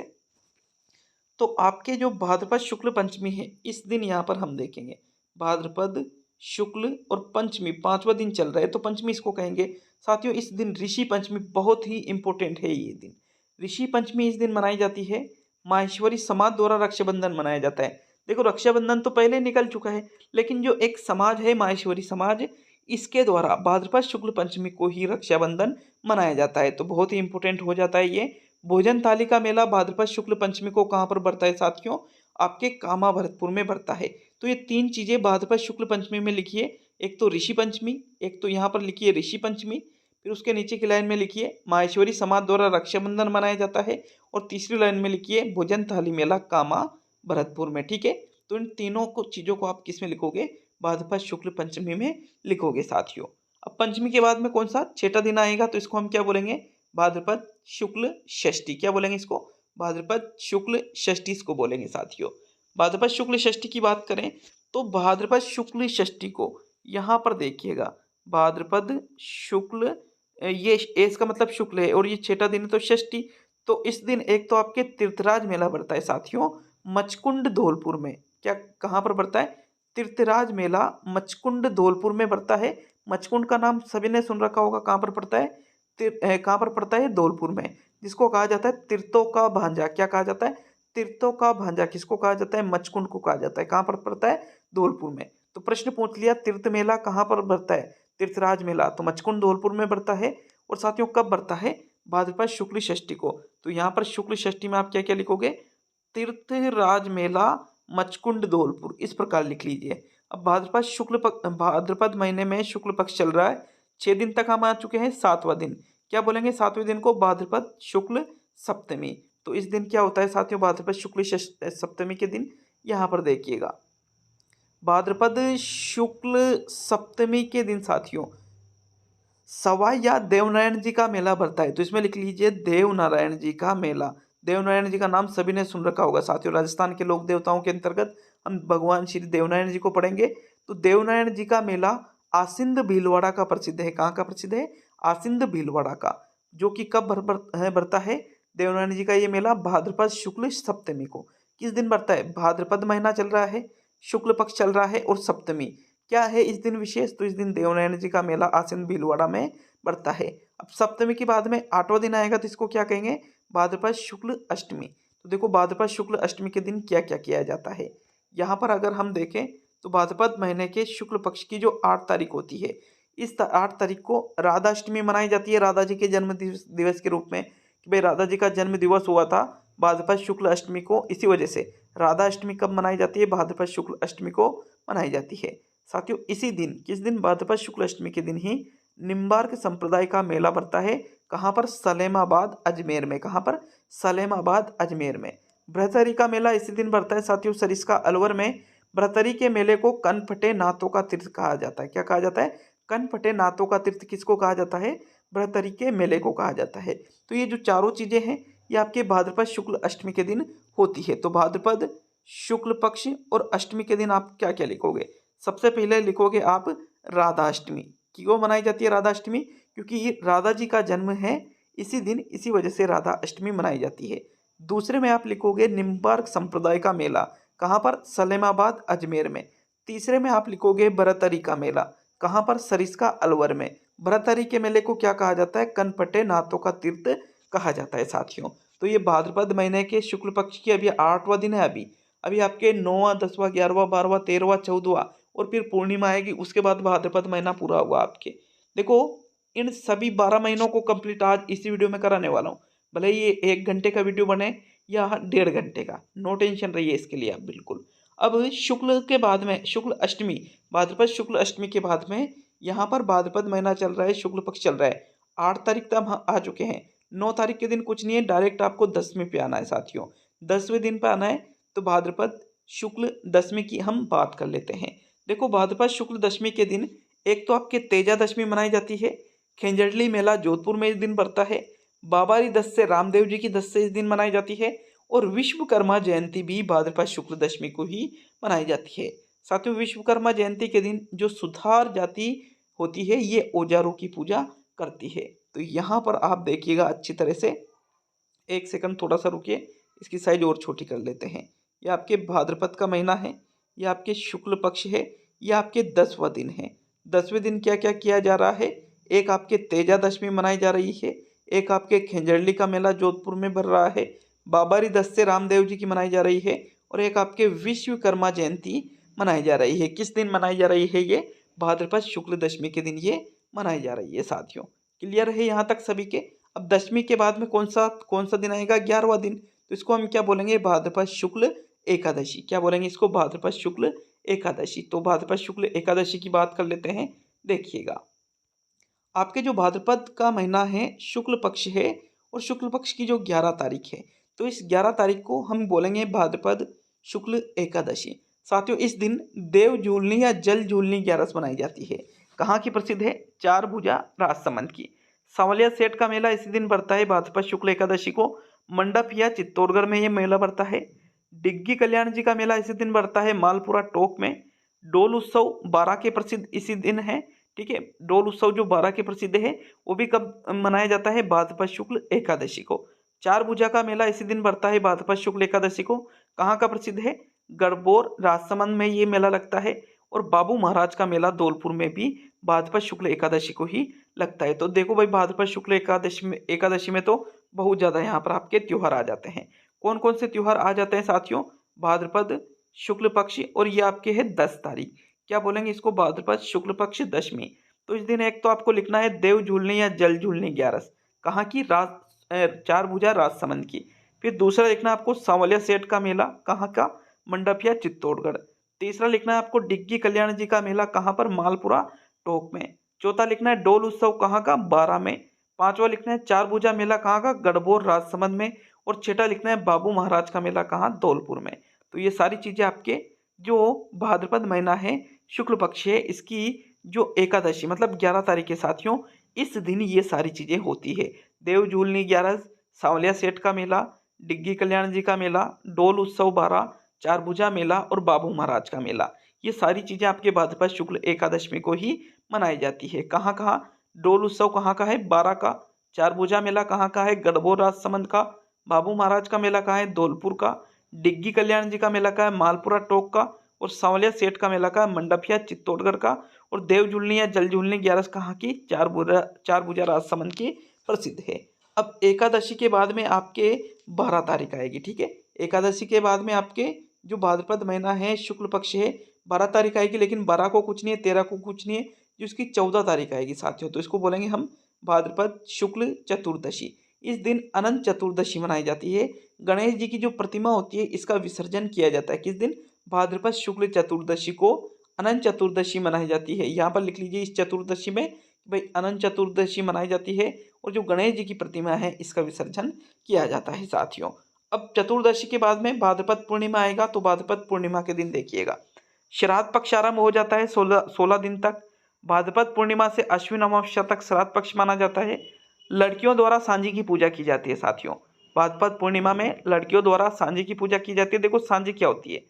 तो आपके जो भाद्रपद शुक्ल पंचमी है, इस दिन यहाँ पर हम देखेंगे भाद्रपद शुक्ल और पंचमी, पांचवा दिन चल रहा है तो पंचमी इसको कहेंगे साथियों। इस दिन ऋषि पंचमी बहुत ही इंपॉर्टेंट है। ये दिन ऋषि पंचमी इस दिन मनाई जाती है। माहेश्वरी समाज द्वारा रक्षाबंधन मनाया जाता है। देखो, रक्षाबंधन तो पहले निकल चुका है, लेकिन जो एक समाज है माहेश्वरी समाज, इसके द्वारा भाद्रपद शुक्ल पंचमी को ही रक्षाबंधन मनाया जाता है। तो बहुत ही इंपॉर्टेंट हो जाता है ये। भोजन थाली का मेला भाद्रपद शुक्ल पंचमी को कहाँ पर बढ़ता है साथियों? आपके कामा भरतपुर में बढ़ता है। तो ये 3 चीजें भाद्रपद शुक्ल पंचमी में लिखिए। एक तो ऋषि पंचमी, एक तो यहाँ पर लिखिए ऋषि पंचमी, फिर उसके नीचे की लाइन में लिखिए माहेश्वरी समाज द्वारा रक्षाबंधन मनाया जाता है, और तीसरी लाइन में लिखिए भोजन थाली मेला कामा भरतपुर में। ठीक है, तो इन तीनों को चीज़ों को आप किस में लिखोगे, भाद्रपद शुक्ल पंचमी में लिखोगे साथियों। अब पंचमी के बाद में कौन सा छठा दिन आएगा, तो इसको हम क्या बोलेंगे, भाद्रपद शुक्ल षष्ठी। क्या बोलेंगे इसको, भाद्रपद शुक्ल षष्ठी इसको बोलेंगे साथियों। भाद्रपद शुक्ल षष्ठी की बात करें तो भाद्रपद शुक्ल षष्ठी को यहाँ पर देखिएगा, भाद्रपद शुक्ल, ये एस का मतलब शुक्ल है और ये छठा दिन है तो षष्ठी। तो इस दिन एक तो आपके तीर्थराज मेला बढ़ता है साथियों मचकुंड धौलपुर में। क्या कहाँ पर बढ़ता है, तीर्थराज मेला मचकुंड धौलपुर में बढ़ता है। मचकुंड का नाम सभी ने सुन रखा होगा, कहाँ पर पड़ता है, कहाँ पर पड़ता है, धौलपुर में, जिसको कहा जाता है तीर्थों का भांजा। क्या कहा जाता है, तीर्थों का भांजा किसको कहा जाता है, मचकुंड को कहा जाता है। कहाँ पर पड़ता है, धौलपुर में। तो प्रश्न पूछ लिया तीर्थ मेला कहाँ पर बढ़ता है, तीर्थराज मेला तो मचकुंड धौलपुर में बढ़ता है। और साथियों कब बढ़ता है, भाद्रपद शुक्ल षष्ठी को। तो यहाँ पर शुक्ल षष्ठी में आप क्या क्या लिखोगे, तीर्थराज मेला मचकुंड धौलपुर, इस प्रकार लिख लीजिए। अब भाद्रपद महीने में शुक्ल पक्ष चल रहा है, 6 दिन तक हम आ चुके हैं, 7वां दिन क्या बोलेंगे, 7वें दिन को भाद्रपद शुक्ल सप्तमी। तो इस दिन क्या होता है साथियों, भाद्रपद शुक्ल सप्तमी के दिन यहाँ पर देखिएगा, भाद्रपद शुक्ल सप्तमी के दिन साथियों सवाई या देवनारायण जी का मेला भरता है। तो इसमें लिख लीजिए देवनारायण जी का मेला। देवनारायण जी का नाम सभी ने सुन रखा होगा साथियों, राजस्थान के लोक देवताओं के अंतर्गत हम भगवान श्री देवनारायण जी को पढ़ेंगे। तो देवनारायण जी का मेला आसिंद भीलवाड़ा का प्रसिद्ध है। कहाँ का प्रसिद्ध है, आसिंद भीलवाड़ा का, जो कि कब भरता है देवनारायण जी का ये मेला, भाद्रपद शुक्ल सप्तमी को। किस दिन भरता है, भाद्रपद महीना चल रहा है, शुक्ल पक्ष चल रहा है, और सप्तमी क्या है इस दिन विशेष, तो इस दिन देवनारायण जी का मेला आसिन भीलवाड़ा में बढ़ता है। अब सप्तमी के बाद में 8वां दिन आएगा तो इसको क्या कहेंगे, भाद्रपद शुक्ल अष्टमी। तो देखो भाद्रपद शुक्ल अष्टमी के दिन क्या क्या किया जाता है। यहाँ पर अगर हम देखें तो भाद्रपद महीने के शुक्ल पक्ष की जो 8 तारीख होती है, इस 8 तारीख को राधा अष्टमी मनाई जाती है, राधा जी के जन्म दिवस के रूप में, कि भाई राधा जी का जन्म दिवस हुआ था भाद्रपद शुक्ल अष्टमी को। इसी वजह से राधा अष्टमी कब मनाई जाती है, भाद्रपद शुक्ल अष्टमी को मनाई जाती है साथियों। इसी दिन किस दिन, भाद्रपद शुक्ल अष्टमी के दिन ही निम्बार्क संप्रदाय का मेला बढ़ता है। कहाँ पर, सलेमाबाद अजमेर में। कहाँ पर, सलेमाबाद अजमेर में। बृहतरी का मेला इसी दिन बढ़ता है साथियों, सरिस्का अलवर में। बृहतरी के मेले को कनफटे नाथों का तीर्थ कहा जाता है। क्या कहा जाता है, कनफटे नाथों का तीर्थ किसको कहा जाता है, बृहतरी के मेले को कहा जाता है। तो ये जो चारों चीजें हैं ये आपके भाद्रपद शुक्ल अष्टमी के दिन होती है। तो भाद्रपद शुक्ल पक्ष और अष्टमी के दिन आप क्या क्या लिखोगे, सबसे पहले लिखोगे आप राधा अष्टमी। क्यों मनाई जाती है राधा अष्टमी, क्योंकि ये राधा जी का जन्म है इसी दिन, इसी वजह से राधा अष्टमी मनाई जाती है। दूसरे में आप लिखोगे निम्बार्क संप्रदाय का मेला। कहाँ पर, सलेमाबाद अजमेर में। तीसरे में आप लिखोगे बरतरी का मेला। कहाँ पर, सरिस्का अलवर में। बरतरी के मेले को क्या कहा जाता है, कनपटे नाथों का तीर्थ कहा जाता है साथियों। तो ये भाद्रपद महीने के शुक्ल पक्ष की अभी 8वां दिन है। अभी अभी आपके 9वां 10वां 11वां 12वां 13वां 14वां और फिर पूर्णिमा आएगी, उसके बाद भाद्रपद महीना पूरा हुआ आपके। देखो इन सभी 12 महीनों को कंप्लीट आज इसी वीडियो में कराने वाला हूँ, भले ये 1 घंटे का वीडियो बने या 1.5 घंटे का, नो टेंशन रहिए इसके लिए आप बिल्कुल। अब शुक्ल के बाद में शुक्ल अष्टमी, भाद्रपद शुक्ल अष्टमी के बाद में यहाँ पर भाद्रपद महीना चल रहा है, शुक्ल पक्ष चल रहा है। 8 तारीख तक हम आ चुके हैं। 9 तारीख के दिन कुछ नहीं है, डायरेक्ट आपको 10वीं पे आना है साथियों। 10वें दिन पे आना है तो भाद्रपद शुक्ल दशमी की हम बात कर लेते हैं। देखो भाद्रपद शुक्ल दशमी के दिन एक तो आपके तेजा दशमी मनाई जाती है, खेंजड़ली मेला जोधपुर में इस दिन पड़ता है, बाबारी दस से रामदेव जी की दस से इस दिन मनाई जाती है, और विश्वकर्मा जयंती भी भाद्रपद शुक्ल दशमी को ही मनाई जाती है साथियों। विश्वकर्मा जयंती के दिन जो सुधार जाति होती है ये औजारों की पूजा करती है। तो यहाँ पर आप देखिएगा अच्छी तरह से, 1 सेकंड थोड़ा सा रुकिए, इसकी साइज और छोटी कर लेते हैं। ये आपके भाद्रपद का महीना है, ये आपके शुक्ल पक्ष है, ये आपके 10वां दिन है। 10वें दिन क्या क्या किया जा रहा है, एक आपके तेजा दशमी मनाई जा रही है, एक आपके खेंजड़ली का मेला जोधपुर में भर रहा है, बाबारी दस से रामदेव जी की मनाई जा रही है, और एक आपके विश्वकर्मा जयंती मनाई जा रही है। किस दिन मनाई जा रही है, ये भाद्रपद शुक्ल दशमी के दिन ये मनाई जा रही है साथियों। क्लियर है यहाँ तक सभी के। अब दशमी के बाद में कौन सा दिन आएगा, 11वां दिन, तो इसको हम क्या बोलेंगे, भाद्रपद शुक्ल एकादशी। क्या बोलेंगे इसको, भाद्रपद शुक्ल एकादशी। तो भाद्रपद शुक्ल एकादशी की बात कर लेते हैं, देखिएगा। आपके जो भाद्रपद का महीना है शुक्ल पक्ष है और शुक्ल पक्ष की जो 11 तारीख है, तो इस 11 तारीख को हम बोलेंगे भाद्रपद शुक्ल एकादशी। साथियों इस दिन देव झूलनी या जल झूलनी 11 मनाई जाती है। कहाँ की प्रसिद्ध है? चार भुजा राजसमंद की। सांवलिया सेठ का मेला इसी दिन बढ़ता है भाद्रपद शुक्ल एकादशी को। मंडप या चित्तौड़गढ़ में ये मेला बढ़ता है। डिग्गी कल्याण जी का मेला इसी दिन बढ़ता है मालपुरा टोक में। डोल उत्सव 12 के प्रसिद्ध इसी दिन है। ठीक है, डोल उत्सव जो 12 के प्रसिद्ध है वो भी कब मनाया जाता है? भाद्रपद शुक्ल एकादशी को। चार भुजा का मेला इसी दिन बढ़ता है भाद्रपद शुक्ल एकादशी को। कहाँ का प्रसिद्ध है? गढ़बोर राजसमंद में ये मेला लगता है। और बाबू महाराज का मेला धौलपुर में भी भाद्रपद शुक्ल एकादशी को ही लगता है। तो देखो भाई भाद्रपद शुक्ल एकादशी में तो बहुत ज्यादा यहाँ पर आपके त्योहार आ जाते हैं। कौन कौन से त्योहार आ जाते हैं साथियों? भाद्रपद शुक्ल पक्ष और ये आपके है 10 तारीख। क्या बोलेंगे इसको? भाद्रपद शुक्ल पक्ष दशमी। तो इस दिन एक तो आपको लिखना है देव झूलनी या जल झूलनी 11। कहाँ की? चार भुजा राजसमंद की। फिर दूसरा लिखना है आपको सांवलिया सेठ का मेला। कहाँ का? मंडप या चित्तौड़गढ़। तीसरा लिखना है आपको डिग्गी कल्याण जी का मेला। कहाँ पर? मालपुरा टोक में। चौथा लिखना है डोल उत्सव। कहाँ का? 12 में। पांचवा लिखना है चार भुजा मेला। कहाँ का? गढ़बोर राजसमंद में। और छठा लिखना है बाबू महाराज का मेला। कहाँ? धौलपुर में। तो ये सारी चीजें आपके जो भाद्रपद महीना है शुक्ल पक्ष है इसकी जो एकादशी मतलब 11 तारीख के साथियों इस दिन ये सारी चीजें होती है। देव झूलनी 11, सांवलिया सेठ का मेला, डिग्गी कल्याण जी का मेला, डोल उत्सव 12, चार भुजा मेला और बाबू महाराज का मेला। ये सारी चीजें आपके भाद्रपद शुक्ल एकादशी को ही मनाई जाती है। कहाँ कहाँ? डोल उत्सव कहाँ का है? 12 का। चार भुजा मेला कहाँ का है? गढ़बोर राजसमंद का। बाबू महाराज का मेला कहाँ है? धौलपुर का। डिग्गी कल्याण जी का मेला का है? मालपुरा टोक का। और सांवलिया सेठ का मेला का है? मंडपिया चित्तौड़गढ़ का। और देव झूलनी या जल झूलनी 11 कहाँ की? चार भुजा राजसमंद की प्रसिद्ध है। अब एकादशी के बाद में आपके 12 तारीख आएगी। ठीक है, एकादशी के बाद में आपके जो भाद्रपद महीना है शुक्ल पक्ष है 12 तारीख आएगी। लेकिन 12 को कुछ नहीं है, 13 को कुछ नहीं है, जिसकी 14 तारीख आएगी साथियों। तो इसको बोलेंगे हम भाद्रपद शुक्ल चतुर्दशी। इस दिन अनंत चतुर्दशी मनाई जाती है। गणेश जी की जो प्रतिमा होती है इसका विसर्जन किया जाता है। किस दिन? भाद्रपद शुक्ल चतुर्दशी को अनंत चतुर्दशी मनाई जाती है। यहाँ पर लिख लीजिए इस चतुर्दशी में भाई अनंत चतुर्दशी मनाई जाती है और जो गणेश जी की प्रतिमा है इसका विसर्जन किया जाता है साथियों। अब चतुर्दशी के बाद में भाद्रपद पूर्णिमा आएगा। तो भाद्रपद पूर्णिमा के दिन देखिएगा श्राद्ध पक्ष आरंभ हो जाता है 16 दिन तक। भाद्रपद पूर्णिमा से अश्विन अमावस्या तक श्राद्ध पक्ष माना जाता है। लड़कियों द्वारा सांझी की पूजा की जाती है साथियों। भाद्रपद पूर्णिमा में लड़कियों द्वारा सांझी की पूजा की जाती है। देखो सांझी क्या होती है?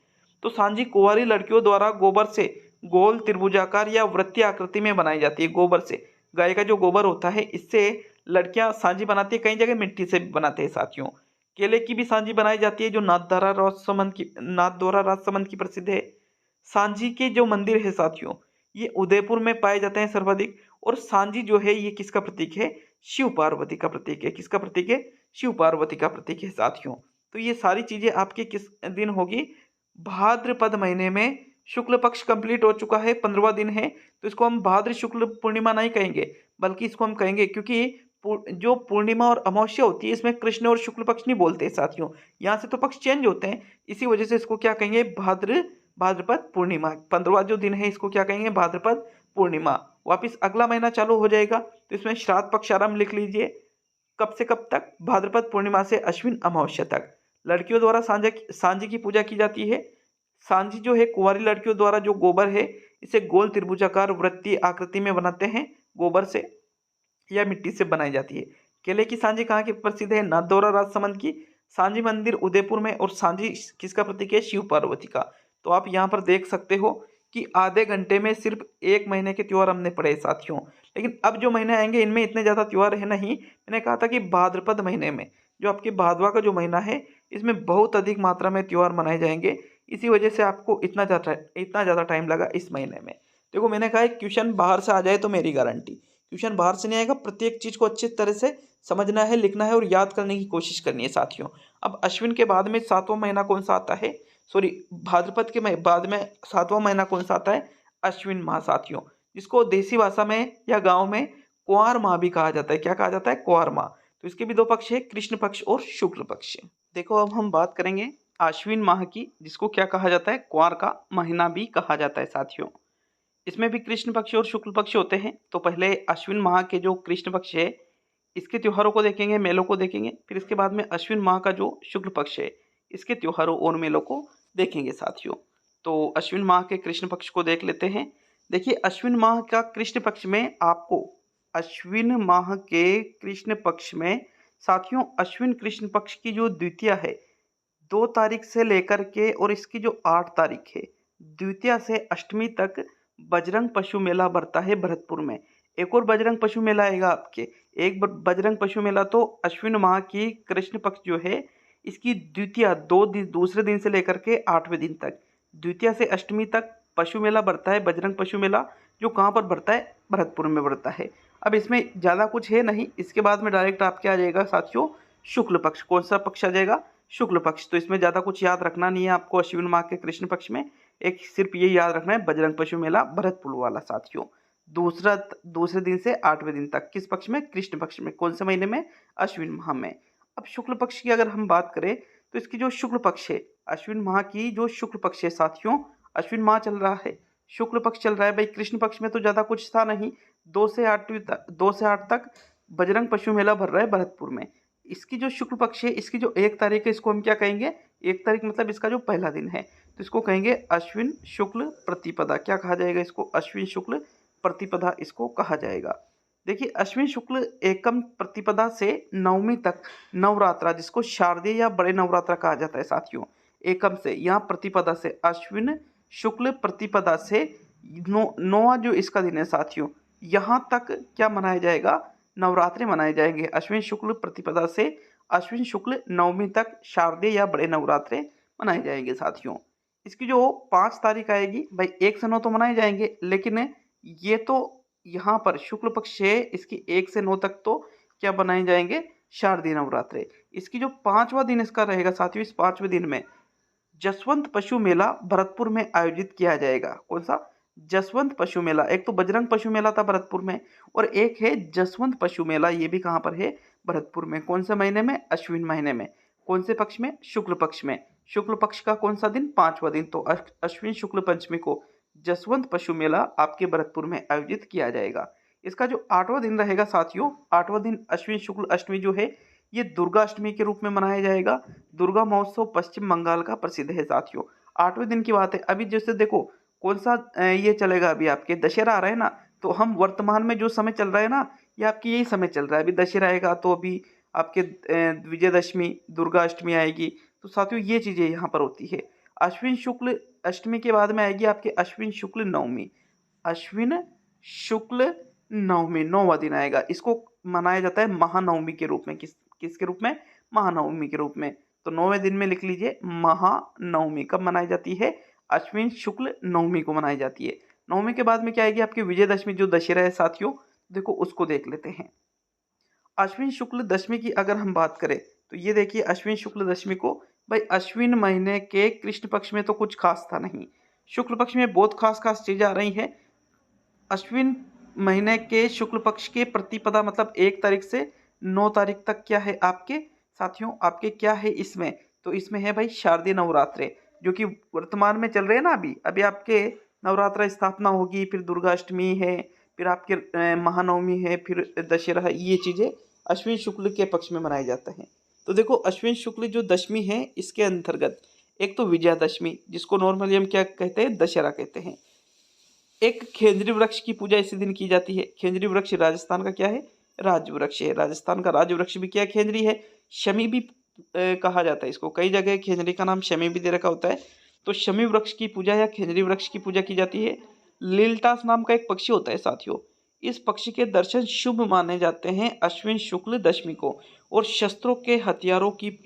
तो सांझी कुंवारी लड़कियों द्वारा गोबर से गोल त्रिभुजाकार या वृत्तीय आकृति में बनाई जाती है। गोबर से, गाय का जो गोबर होता है इससे लड़कियां सांझी बनाती है। कई जगह मिट्टी से भी बनाते हैं साथियों। केले की भी सांझी बनाई जाती है जो नाथद्वारा राजसमंद की प्रसिद्ध है। सांझी के जो मंदिर है साथियों ये उदयपुर में पाए जाते हैं सर्वाधिक। और सांझी जो है ये किसका प्रतीक है? शिव पार्वती का प्रतीक है। किसका प्रतीक है? शिव पार्वती का प्रतीक है साथियों। तो ये सारी चीजें आपके किस दिन होगी? भाद्रपद महीने में। शुक्ल पक्ष कंप्लीट हो चुका है, 15वां दिन है। तो इसको हम भाद्र शुक्ल पूर्णिमा नहीं कहेंगे बल्कि इसको हम कहेंगे, क्योंकि जो पूर्णिमा और अमावस्या होती है इसमें कृष्ण और शुक्ल पक्ष नहीं बोलते साथियों। यहाँ से तो पक्ष चेंज होते हैं, इसी वजह से इसको क्या कहेंगे? भाद्रपद पूर्णिमा। 15वां जो दिन है इसको क्या कहेंगे? भाद्रपद पूर्णिमा। वापिस अगला महीना चालू हो जाएगा तो इसमें श्राद्ध पक्ष आरंभ लिख लीजिए। कब से कब तक? भाद्रपद पूर्णिमा से अश्विन अमावस्या तक। लड़कियों द्वारा सांझी की पूजा की जाती है। सांझी जो है कुंवारी लड़कियों द्वारा जो गोबर है इसे गोल त्रिभुजाकार वृत्तीय आकृति में बनाते हैं गोबर से या मिट्टी से बनाई जाती है। केले की सांझी कहाँ की प्रसिद्ध है? नाथद्वारा राजसमंद की। सांझी मंदिर उदयपुर में। और सांझी किसका प्रतीक है? शिव पार्वती का। तो आप यहाँ पर देख सकते हो कि आधे घंटे में सिर्फ एक महीने के त्योहार हमने पढ़े साथियों। लेकिन अब जो महीने आएंगे इनमें इतने ज्यादा त्योहार है नहीं। मैंने कहा था कि भाद्रपद महीने में जो आपके भादवा का जो महीना है इसमें बहुत अधिक मात्रा में त्योहार मनाए जाएंगे। इसी वजह से आपको इतना ज़्यादा टाइम लगा इस महीने में। देखो मैंने कहा क्वेश्चन बाहर से आ जाए तो मेरी गारंटी, क्वेश्चन बाहर से नहीं आएगा। प्रत्येक चीज़ को अच्छी तरह से समझना है, लिखना है और याद करने की कोशिश करनी है साथियों। अब अश्विन के बाद में 7वां महीना कौन सा आता है? सॉरी, भाद्रपद के बाद में 7वां महीना कौन सा आता है? अश्विन माह साथियों, जिसको देसी भाषा में या गाँव में कुंवार माह भी कहा जाता है। क्या कहा जाता है? कुंवार माह। तो इसके भी दो पक्ष है, कृष्ण पक्ष और शुक्ल पक्ष। देखो अब हम बात करेंगे आश्विन माह की, जिसको क्या कहा जाता है? कुंवार का महीना भी कहा जाता है साथियों। इसमें भी कृष्ण पक्ष और शुक्ल पक्ष होते हैं। तो पहले अश्विन माह के जो कृष्ण पक्ष है इसके त्योहारों को देखेंगे, मेलों को देखेंगे। फिर इसके बाद में अश्विन माह का जो शुक्ल पक्ष है इसके त्योहारों और मेलों को देखेंगे साथियों। तो अश्विन माह के कृष्ण पक्ष को देख लेते हैं। देखिए अश्विन माह का कृष्ण पक्ष में आपको अश्विन माह के कृष्ण पक्ष में साथियों अश्विन कृष्ण पक्ष की जो द्वितीया है 2 तारीख से लेकर के और इसकी जो 8 तारीख है द्वितीया से अष्टमी तक बजरंग पशु मेला भरता है भरतपुर में। एक और बजरंग पशु मेला आएगा आपके। एक बजरंग पशु मेला तो अश्विन माह की कृष्ण पक्ष जो है इसकी द्वितीया दूसरे दिन से लेकर के 8वें दिन तक द्वितीया से अष्टमी तक पशु मेला भरता है बजरंग पशु मेला, जो कहाँ पर भरता है भरतपुर में भरता है। अब इसमें ज़्यादा कुछ है नहीं। इसके बाद में डायरेक्ट आपके आ जाएगा साथियों शुक्ल पक्ष। कौन सा पक्ष आ जाएगा? शुक्ल पक्ष। तो इसमें ज़्यादा कुछ याद रखना नहीं है आपको। अश्विन माह के कृष्ण पक्ष में एक सिर्फ ये याद रखना है बजरंग पशु मेला भरतपुर वाला साथियों। दूसरे दिन से 8वें दिन तक किस पक्ष में? कृष्ण पक्ष में। कौन से महीने में? अश्विन माह में। अब शुक्ल पक्ष की अगर हम बात करें तो इसकी जो शुक्ल पक्ष है अश्विन माह की जो शुक्ल पक्ष है साथियों, अश्विन माह चल रहा है, शुक्ल पक्ष चल रहा है भाई। कृष्ण पक्ष में तो ज़्यादा कुछ था नहीं। 2 से 8 तक बजरंग पशु मेला भर रहा है भरतपुर में। इसकी जो शुक्ल पक्ष है इसकी जो 1 तारीख है इसको हम क्या कहेंगे? 1 तारीख मतलब इसका जो पहला दिन है तो इसको कहेंगे अश्विन शुक्ल प्रतिपदा। क्या कहा जाएगा इसको? अश्विन शुक्ल प्रतिपदा इसको कहा जाएगा। देखिए अश्विन शुक्ल एकम प्रतिपदा से नवमी तक नवरात्रा, जिसको शारदीय या बड़े नवरात्रा कहा जाता है साथियों, एकम से यहाँ प्रतिपदा से अश्विन शुक्ल प्रतिपदा से नौवा जो इसका दिन है साथियों यहाँ तक क्या मनाया जाएगा? नवरात्रे मनाए जाएंगे। अश्विन शुक्ल प्रतिपदा से अश्विन शुक्ल नवमी तक शारदीय या बड़े नवरात्रे मनाए जाएंगे साथियों। इसकी जो 5 तारीख आएगी भाई 1 से 9 तो मनाए जाएंगे, लेकिन ये तो यहाँ पर शुक्ल पक्ष है इसकी 1 से 9 तक तो क्या बनाए जाएंगे? शारदीय नवरात्रे। इसकी जो 5वां दिन इसका रहेगा साथियों, इस 5वें दिन में जसवंत पशु मेला भरतपुर में आयोजित किया जाएगा। कौन सा? जसवंत पशु मेला। एक तो बजरंग पशु मेला था भरतपुर में और एक है जसवंत पशु मेला, ये भी कहाँ पर है? भरतपुर में। कौन से महीने में? अश्विन महीने में। कौन से पक्ष में? शुक्ल पक्ष में। शुक्ल पक्ष का कौन सा दिन? 5वां दिन। तो अश्विन शुक्ल पंचमी को जसवंत पशु मेला आपके भरतपुर में आयोजित किया जाएगा। इसका जो 8वां दिन रहेगा साथियों, 8वां दिन अश्विन शुक्ल अष्टमी जो है ये दुर्गा अष्टमी के रूप में मनाया जाएगा। दुर्गा महोत्सव पश्चिम बंगाल का प्रसिद्ध है साथियों। 8वें दिन की बात है। अभी जैसे देखो कौन सा ये चलेगा, अभी आपके दशहरा आ रहा है ना, तो हम वर्तमान में जो समय चल रहा है ना ये आपकी यही समय चल रहा है। अभी दशहरा आएगा तो अभी आपके विजयदशमी दुर्गा अष्टमी आएगी। तो साथियों ये चीज़ें यहाँ पर होती है। अश्विन शुक्ल अष्टमी के बाद में आएगी आपके अश्विन शुक्ल नवमी। अश्विन शुक्ल नवमी 9वां दिन आएगा। इसको मनाया जाता है महानवमी के रूप में। किसके रूप में? महानवमी के रूप में। तो 9वें दिन में लिख लीजिए महानवमी। कब मनाई जाती है? अश्विन शुक्ल नवमी को मनाई जाती है। नवमी के बाद में क्या आएगी आपकी? विजयदशमी जो दशहरा है साथियों, देखो उसको देख लेते हैं। अश्विन शुक्ल दशमी की अगर हम बात करें तो ये देखिए अश्विन शुक्ल दशमी को भाई अश्विन महीने के कृष्ण पक्ष में तो कुछ खास था नहीं, शुक्ल पक्ष में बहुत खास चीज़ें आ रही हैं। अश्विन महीने के शुक्ल पक्ष के प्रतिपदा मतलब 1 तारीख से 9 तारीख तक क्या है आपके साथियों? आपके क्या है इसमें? तो इसमें है भाई शारदीय नवरात्रे जो कि वर्तमान में चल रहे हैं ना। अभी अभी आपके नवरात्रा स्थापना होगी, फिर दुर्गा अष्टमी है, फिर आपके महानवमी है, फिर दशहरा है। ये चीज़ें अश्विन शुक्ल के पक्ष में मनाए जाते हैं। तो देखो अश्विन शुक्ल जो दशमी है इसके अंतर्गत एक तो विजयादशमी, जिसको नॉर्मली हम क्या कहते हैं? दशहरा कहते हैं। एक खेंजरी वृक्ष की पूजा इसी दिन की जाती है। खेंजरी वृक्ष राजस्थान का क्या है? राज्य वृक्ष है। राजस्थान का राज्य वृक्ष भी क्या है? खेंजरी है। शमी भी कहा जाता है इसको। कई जगह खेंजरी का नाम शमी भी दे रखा होता है। तो शमी वृक्ष की पूजा या खेंजरी वृक्ष की पूजा की जाती है। लीलटास नाम का एक पक्षी होता है साथियों, इस पक्षी के दर्शन शुभ माने जाते हैं अश्विन शुक्ल दशमी को। और शस्त्रों व हथियारों की,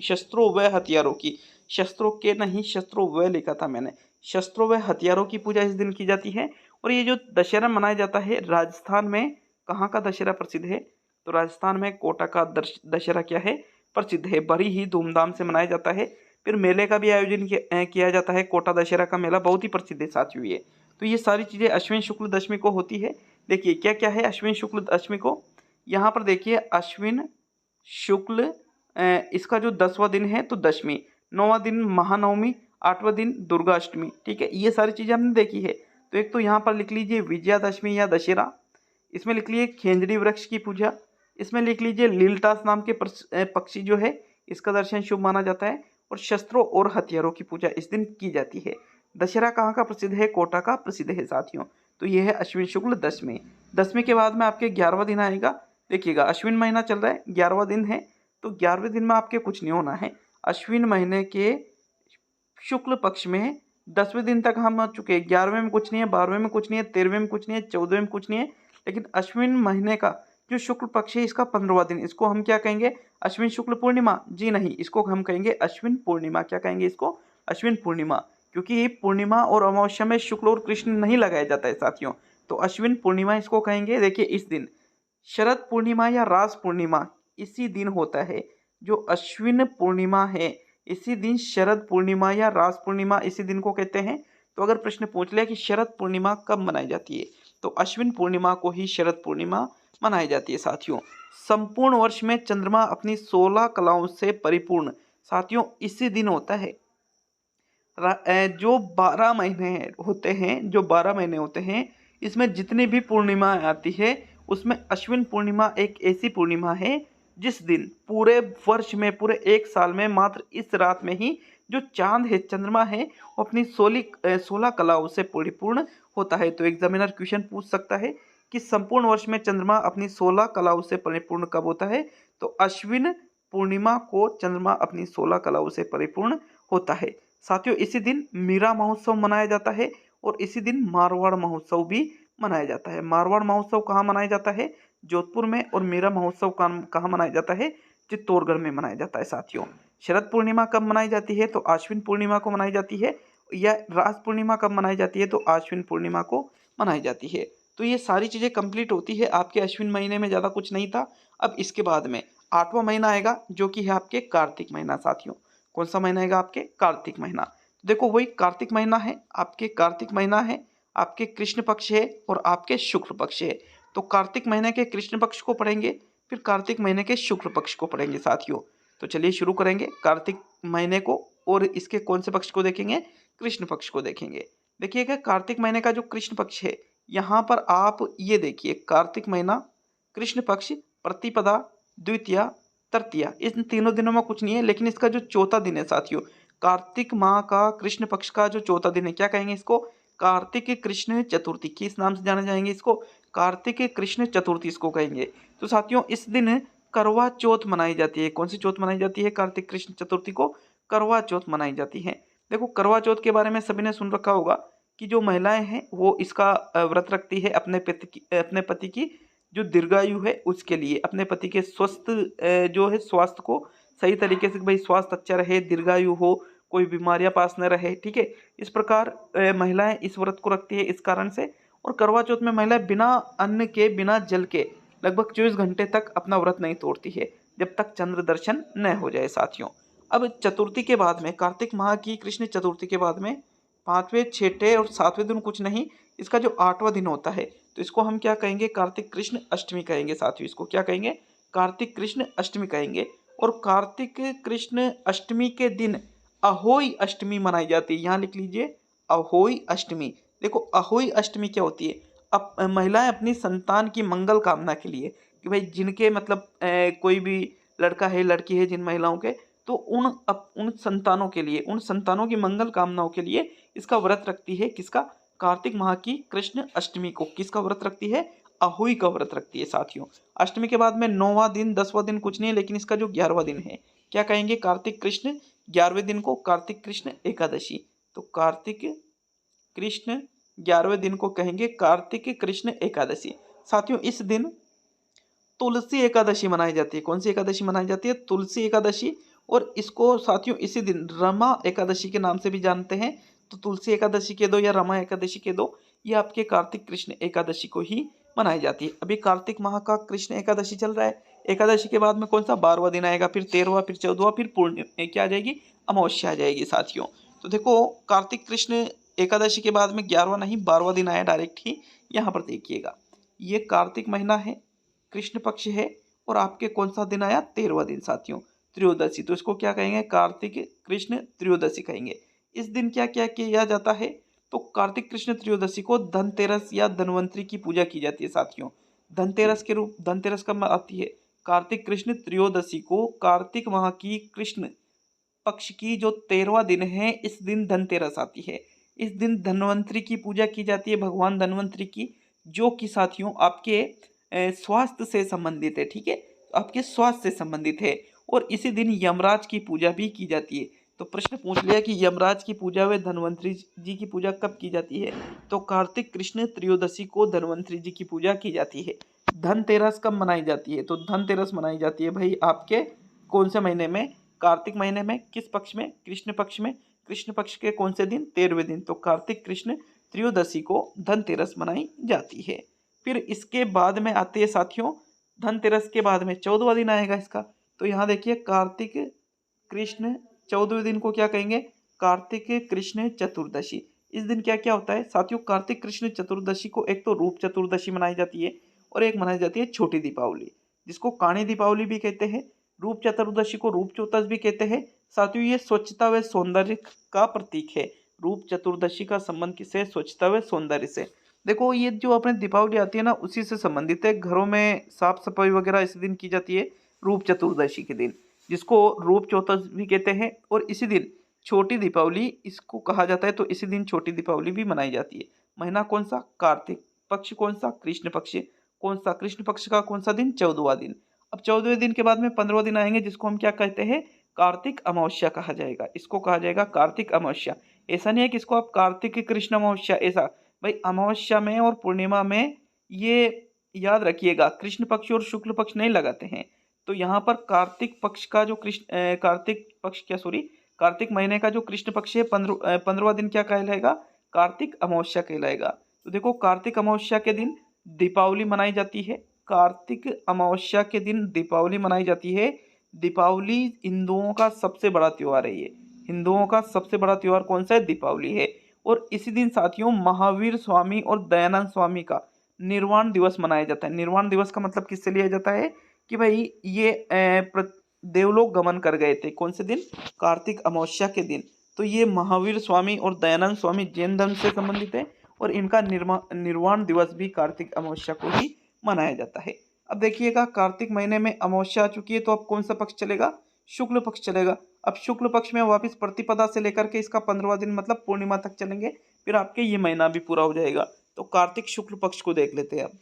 शस्त्रों के नहीं शस्त्रों व लिखा था मैंने, शस्त्रों व हथियारों की पूजा इस दिन की जाती है। और ये जो दशहरा मनाया जाता है राजस्थान में, कहाँ का दशहरा प्रसिद्ध है? तो राजस्थान में कोटा का दशहरा क्या है? प्रसिद्ध है। बड़ी ही धूमधाम से मनाया जाता है। फिर मेले का भी आयोजन किया जाता है। कोटा दशहरा का मेला बहुत ही प्रसिद्ध है साथियों ये। तो ये सारी चीज़ें अश्विन शुक्ल दशमी को होती है। देखिए क्या क्या है अश्विन शुक्ल दशमी को, यहाँ पर देखिए अश्विन शुक्ल इसका जो 10वां दिन है तो दशमी, 9वां दिन महानवमी, 8वां दिन दुर्गा अष्टमी। ठीक है, ये सारी चीज़ें हमने देखी है। तो एक तो यहाँ पर लिख लीजिए विजयादशमी या दशहरा, इसमें लिख लीजिए खेंजड़ी वृक्ष की पूजा, इसमें लिख लीजिए लीलटास नाम के पक्षी जो है इसका दर्शन शुभ माना जाता है, और शस्त्रों और हथियारों की पूजा इस दिन की जाती है। दशहरा कहाँ का प्रसिद्ध है? कोटा का प्रसिद्ध है साथियों। तो ये है अश्विन शुक्ल दशमी। दशमी के बाद में आपके 11वां दिन आएगा। देखिएगा अश्विन महीना चल रहा है, 11वां दिन है, तो 11वें दिन में आपके कुछ नहीं होना है। अश्विन महीने के शुक्ल पक्ष में 10वें दिन तक हम आ चुके हैं। 11वें में कुछ नहीं है, 12वें में कुछ नहीं है, 13वें में कुछ नहीं है, 14वें में कुछ नहीं है, लेकिन अश्विन महीने का जो शुक्ल पक्ष है इसका 15वां दिन, इसको हम क्या कहेंगे? अश्विन शुक्ल पूर्णिमा? जी नहीं, इसको हम कहेंगे अश्विन पूर्णिमा। क्या कहेंगे इसको? अश्विन पूर्णिमा। क्योंकि पूर्णिमा और अमावस्या में शुक्ल और कृष्ण नहीं लगाया जाता है साथियों, तो अश्विन पूर्णिमा इसको कहेंगे। देखिए इस दिन शरद पूर्णिमा या रास पूर्णिमा इसी दिन होता है। जो अश्विन पूर्णिमा है इसी दिन शरद पूर्णिमा या रास पूर्णिमा इसी दिन को कहते हैं। तो अगर प्रश्न पूछ लिया कि शरद पूर्णिमा कब मनाई जाती है, तो अश्विन पूर्णिमा को ही शरद पूर्णिमा मनाई जाती है साथियों। संपूर्ण वर्ष में चंद्रमा अपनी 16 कलाओं से परिपूर्ण साथियों इसी दिन होता है। जो 12 महीने होते हैं इसमें जितनी भी पूर्णिमा आती है उसमें अश्विन पूर्णिमा एक ऐसी पूर्णिमा है जिस दिन पूरे वर्ष में, पूरे एक साल में मात्र इस रात में ही जो चांद है, चंद्रमा है, वो अपनी 16 कलाओं से परिपूर्ण होता है। तो एग्जामिनर क्वेश्चन पूछ सकता है कि संपूर्ण वर्ष में चंद्रमा अपनी 16 कलाओं से परिपूर्ण कब होता है? तो अश्विन पूर्णिमा को चंद्रमा अपनी 16 कलाओं से परिपूर्ण होता है साथियों। इसी दिन मीरा महोत्सव मनाया जाता है और इसी दिन मारवाड़ महोत्सव भी मनाया जाता है। मारवाड़ महोत्सव कहाँ मनाया जाता है? जोधपुर में। और मीरा महोत्सव कहाँ मनाया जाता है? चित्तौड़गढ़ में मनाया जाता है साथियों। शरद पूर्णिमा कब मनाई जाती है? तो आश्विन पूर्णिमा को मनाई जाती है। या रास पूर्णिमा कब मनाई जाती है? तो आश्विन पूर्णिमा को मनाई जाती है। तो ये सारी चीजें कंप्लीट होती है आपके अश्विन महीने में, ज्यादा कुछ नहीं था। अब इसके बाद में 8वां महीना आएगा जो कि है आपके कार्तिक महीना साथियों। कौन सा महीना आएगा? आपके कार्तिक महीना। तो देखो वही कार्तिक महीना है, आपके कार्तिक महीना है, आपके कृष्ण पक्ष है और आपके शुक्ल पक्ष है। तो कार्तिक महीने के कृष्ण पक्ष को पढ़ेंगे, फिर कार्तिक महीने के शुक्ल पक्ष को पढ़ेंगे साथियों। तो चलिए शुरू करेंगे कार्तिक महीने को, और इसके कौन से पक्ष को देखेंगे? कृष्ण पक्ष को देखेंगे। देखिएगा कार्तिक महीने का जो कृष्ण पक्ष है, यहाँ पर आप ये देखिए कार्तिक महीना, कृष्ण पक्ष, प्रतिपदा, द्वितीया, तृतीया, इन तीनों दिनों में कुछ नहीं है, लेकिन इसका जो चौथा दिन है साथियों, कार्तिक माह का कृष्ण पक्ष का जो चौथा दिन है, क्या कहेंगे इसको? कार्तिक कृष्ण चतुर्थी। किस नाम से जाने जाएंगे इसको? कार्तिक कृष्ण चतुर्थी इसको कहेंगे। तो साथियों इस दिन करवा चौथ मनाई जाती है। कौन सी चौथ मनाई जाती है? कार्तिक कृष्ण चतुर्थी को करवा चौथ मनाई जाती है। देखो करवा चौथ के बारे में सभी ने सुन रखा होगा कि जो महिलाएं हैं वो इसका व्रत रखती है अपने पति की जो दीर्घायु है उसके लिए, अपने पति के स्वस्थ जो है स्वास्थ्य को सही तरीके से, भाई स्वास्थ्य अच्छा रहे, दीर्घायु हो, कोई बीमारियां पास न रहे, ठीक है। इस प्रकार महिलाएं इस व्रत को रखती है इस कारण से। और करवा चौथ में महिलाएं बिना अन्न के, बिना जल के लगभग 24 घंटे तक अपना व्रत नहीं तोड़ती है जब तक चंद्र दर्शन न हो जाए साथियों। अब चतुर्थी के बाद में, कार्तिक माह की कृष्ण चतुर्थी के बाद में 5वें, 6ठे और 7वें दिन कुछ नहीं, इसका जो 8वां दिन होता है तो इसको हम क्या कहेंगे? कार्तिक कृष्ण अष्टमी कहेंगे साथियों। इसको क्या कहेंगे? कार्तिक कृष्ण अष्टमी कहेंगे। और कार्तिक कृष्ण अष्टमी के दिन अहोई अष्टमी मनाई जाती है। यहाँ लिख लीजिए अहोई अष्टमी। देखो अहोई अष्टमी क्या होती है? अब महिलाएं अपनी संतान की मंगल कामना के लिए, कि भाई जिनके मतलब कोई भी लड़का है, लड़की है, जिन महिलाओं के, तो उन संतानों के लिए, उन संतानों की मंगल कामनाओं के लिए इसका व्रत रखती है। किसका? कार्तिक माह की कृष्ण अष्टमी को किसका व्रत रखती है? अहोई का व्रत रखती है साथियों। अष्टमी के बाद में 9वां दिन, 10वां दिन कुछ नहीं है, लेकिन इसका जो 11वां दिन है, क्या कहेंगे? कार्तिक कृष्ण 11वें दिन को कार्तिक कृष्ण एकादशी। तो कार्तिक कृष्ण 11वें दिन को कहेंगे कार्तिक कृष्ण एकादशी। साथियों इस दिन तुलसी एकादशी मनाई जाती है। कौन सी एकादशी मनाई जाती है? तुलसी एकादशी। और इसको साथियों इसी दिन रमा एकादशी के नाम से भी जानते हैं। तो तुलसी एकादशी के दो या रमा एकादशी के दो, ये आपके कार्तिक कृष्ण एकादशी को ही मनाई जाती है। अभी कार्तिक माह का कृष्ण एकादशी चल रहा है। एकादशी के बाद में कौन सा? 12वां दिन आएगा, फिर 13वां, फिर 14वां, फिर पूर्ण क्या आ जाएगी? अमावस्या आ जाएगी साथियों। तो देखो कार्तिक कृष्ण एकादशी के बाद में 11वां नहीं 12वां दिन आया डायरेक्ट ही। यहाँ पर देखिएगा ये कार्तिक महीना है, कृष्ण पक्ष है, और आपके कौन सा दिन आया? 13वां दिन साथियों, त्रयोदशी। तो इसको क्या कहेंगे? कार्तिक कृष्ण त्रयोदशी कहेंगे। इस दिन क्या क्या किया जाता है? तो कार्तिक कृष्ण त्रयोदशी को धनतेरस या धनवंतरी की पूजा की जाती है साथियों। धनतेरस कब आती है? कार्तिक कृष्ण त्रयोदशी को कार्तिक माह की कृष्ण पक्ष की जो 13वां दिन है, इस दिन धनतेरस आती है। इस दिन धन्वंतरी की पूजा की जाती है, भगवान धन्वंतरी की, जो कि साथियों आपके स्वास्थ्य से संबंधित है। ठीक है, आपके स्वास्थ्य से संबंधित है। और इसी दिन यमराज की पूजा भी की जाती है। तो प्रश्न पूछ लिया कि यमराज की पूजा व धन्वंतरी जी की पूजा कब की जाती है? तो कार्तिक कृष्ण त्रयोदशी को धन्वंतरी जी की पूजा की जाती है। धनतेरस कब मनाई जाती है? तो धनतेरस मनाई जाती है भाई आपके कौन से महीने में? कार्तिक महीने में। किस पक्ष में? कृष्ण पक्ष में। कृष्ण पक्ष के कौन से दिन? 13वें दिन। तो कार्तिक कृष्ण त्रयोदशी को धनतेरस मनाई जाती है। फिर इसके बाद में आते हैं साथियों, धनतेरस के बाद में 14वां दिन आएगा इसका। तो यहाँ देखिए कार्तिक कृष्ण 14वें दिन को क्या कहेंगे? कार्तिक कृष्ण चतुर्दशी। इस दिन क्या क्या होता है साथियों? कार्तिक कृष्ण चतुर्दशी को एक तो रूप चतुर्दशी मनाई जाती है और एक मनाई जाती है छोटी दीपावली, जिसको काणी दीपावली भी कहते हैं। रूप चतुर्दशी को रूप चौदस भी कहते हैं। साथियों ये स्वच्छता व सौंदर्य का प्रतीक है। रूप चतुर्दशी का संबंध किससे? स्वच्छता व सौंदर्य से। देखो ये जो अपने दीपावली आती है ना, उसी से संबंधित है। घरों में साफ सफाई वगैरह इस दिन की जाती है, रूप चतुर्दशी के दिन, जिसको रूप चौदस भी कहते हैं। और इसी दिन छोटी दीपावली इसको कहा जाता है। तो इसी दिन छोटी दीपावली भी मनाई जाती है। महीना कौन सा? कार्तिक। पक्ष कौन सा? कृष्ण पक्ष। कौन सा? कृष्ण पक्ष का कौन सा दिन? 14वां दिन। अब 14वें दिन के बाद में 15वां दिन आएंगे, जिसको हम क्या कहते हैं? कार्तिक अमावस्या कहा जाएगा। इसको कहा जाएगा कार्तिक अमावस्या। ऐसा नहीं है कि इसको आप कार्तिक कृष्ण अमावस्या, ऐसा भाई अमावस्या में और पूर्णिमा में ये याद रखिएगा, कृष्ण पक्ष और शुक्ल पक्ष नहीं लगाते हैं। तो यहाँ पर कार्तिक पक्ष का जो कार्तिक पक्ष क्या सॉरी कार्तिक महीने का जो कृष्ण पक्ष है 15वां दिन क्या कहलाएगा? कार्तिक अमावस्या कहलाएगा। तो देखो कार्तिक अमावस्या के दिन दीपावली मनाई जाती है। कार्तिक अमावस्या के दिन दीपावली मनाई जाती है। दीपावली हिंदुओं का सबसे बड़ा त्योहार है। ये हिंदुओं का सबसे बड़ा त्योहार कौन सा है? दीपावली है। और इसी दिन साथियों महावीर स्वामी और दयानंद स्वामी का निर्वाण दिवस मनाया जाता है। निर्वाण दिवस का मतलब किससे लिया जाता है कि भाई ये देवलोक गमन कर गए थे। कौन से दिन? कार्तिक अमावस्या के दिन। तो ये महावीर स्वामी और दयानंद स्वामी जैन धर्म से संबंधित है और इनका निर्वाण दिवस भी कार्तिक अमावस्या को ही मनाया जाता है। अब देखिएगा कार्तिक महीने में अमावस्या आ चुकी है, तो अब कौन सा पक्ष चलेगा? शुक्ल पक्ष चलेगा। अब शुक्ल पक्ष में वापस प्रतिपदा से लेकर के इसका 15वां दिन मतलब पूर्णिमा तक चलेंगे, फिर आपके ये महीना भी पूरा हो जाएगा। तो कार्तिक शुक्ल पक्ष को देख लेते हैं अब।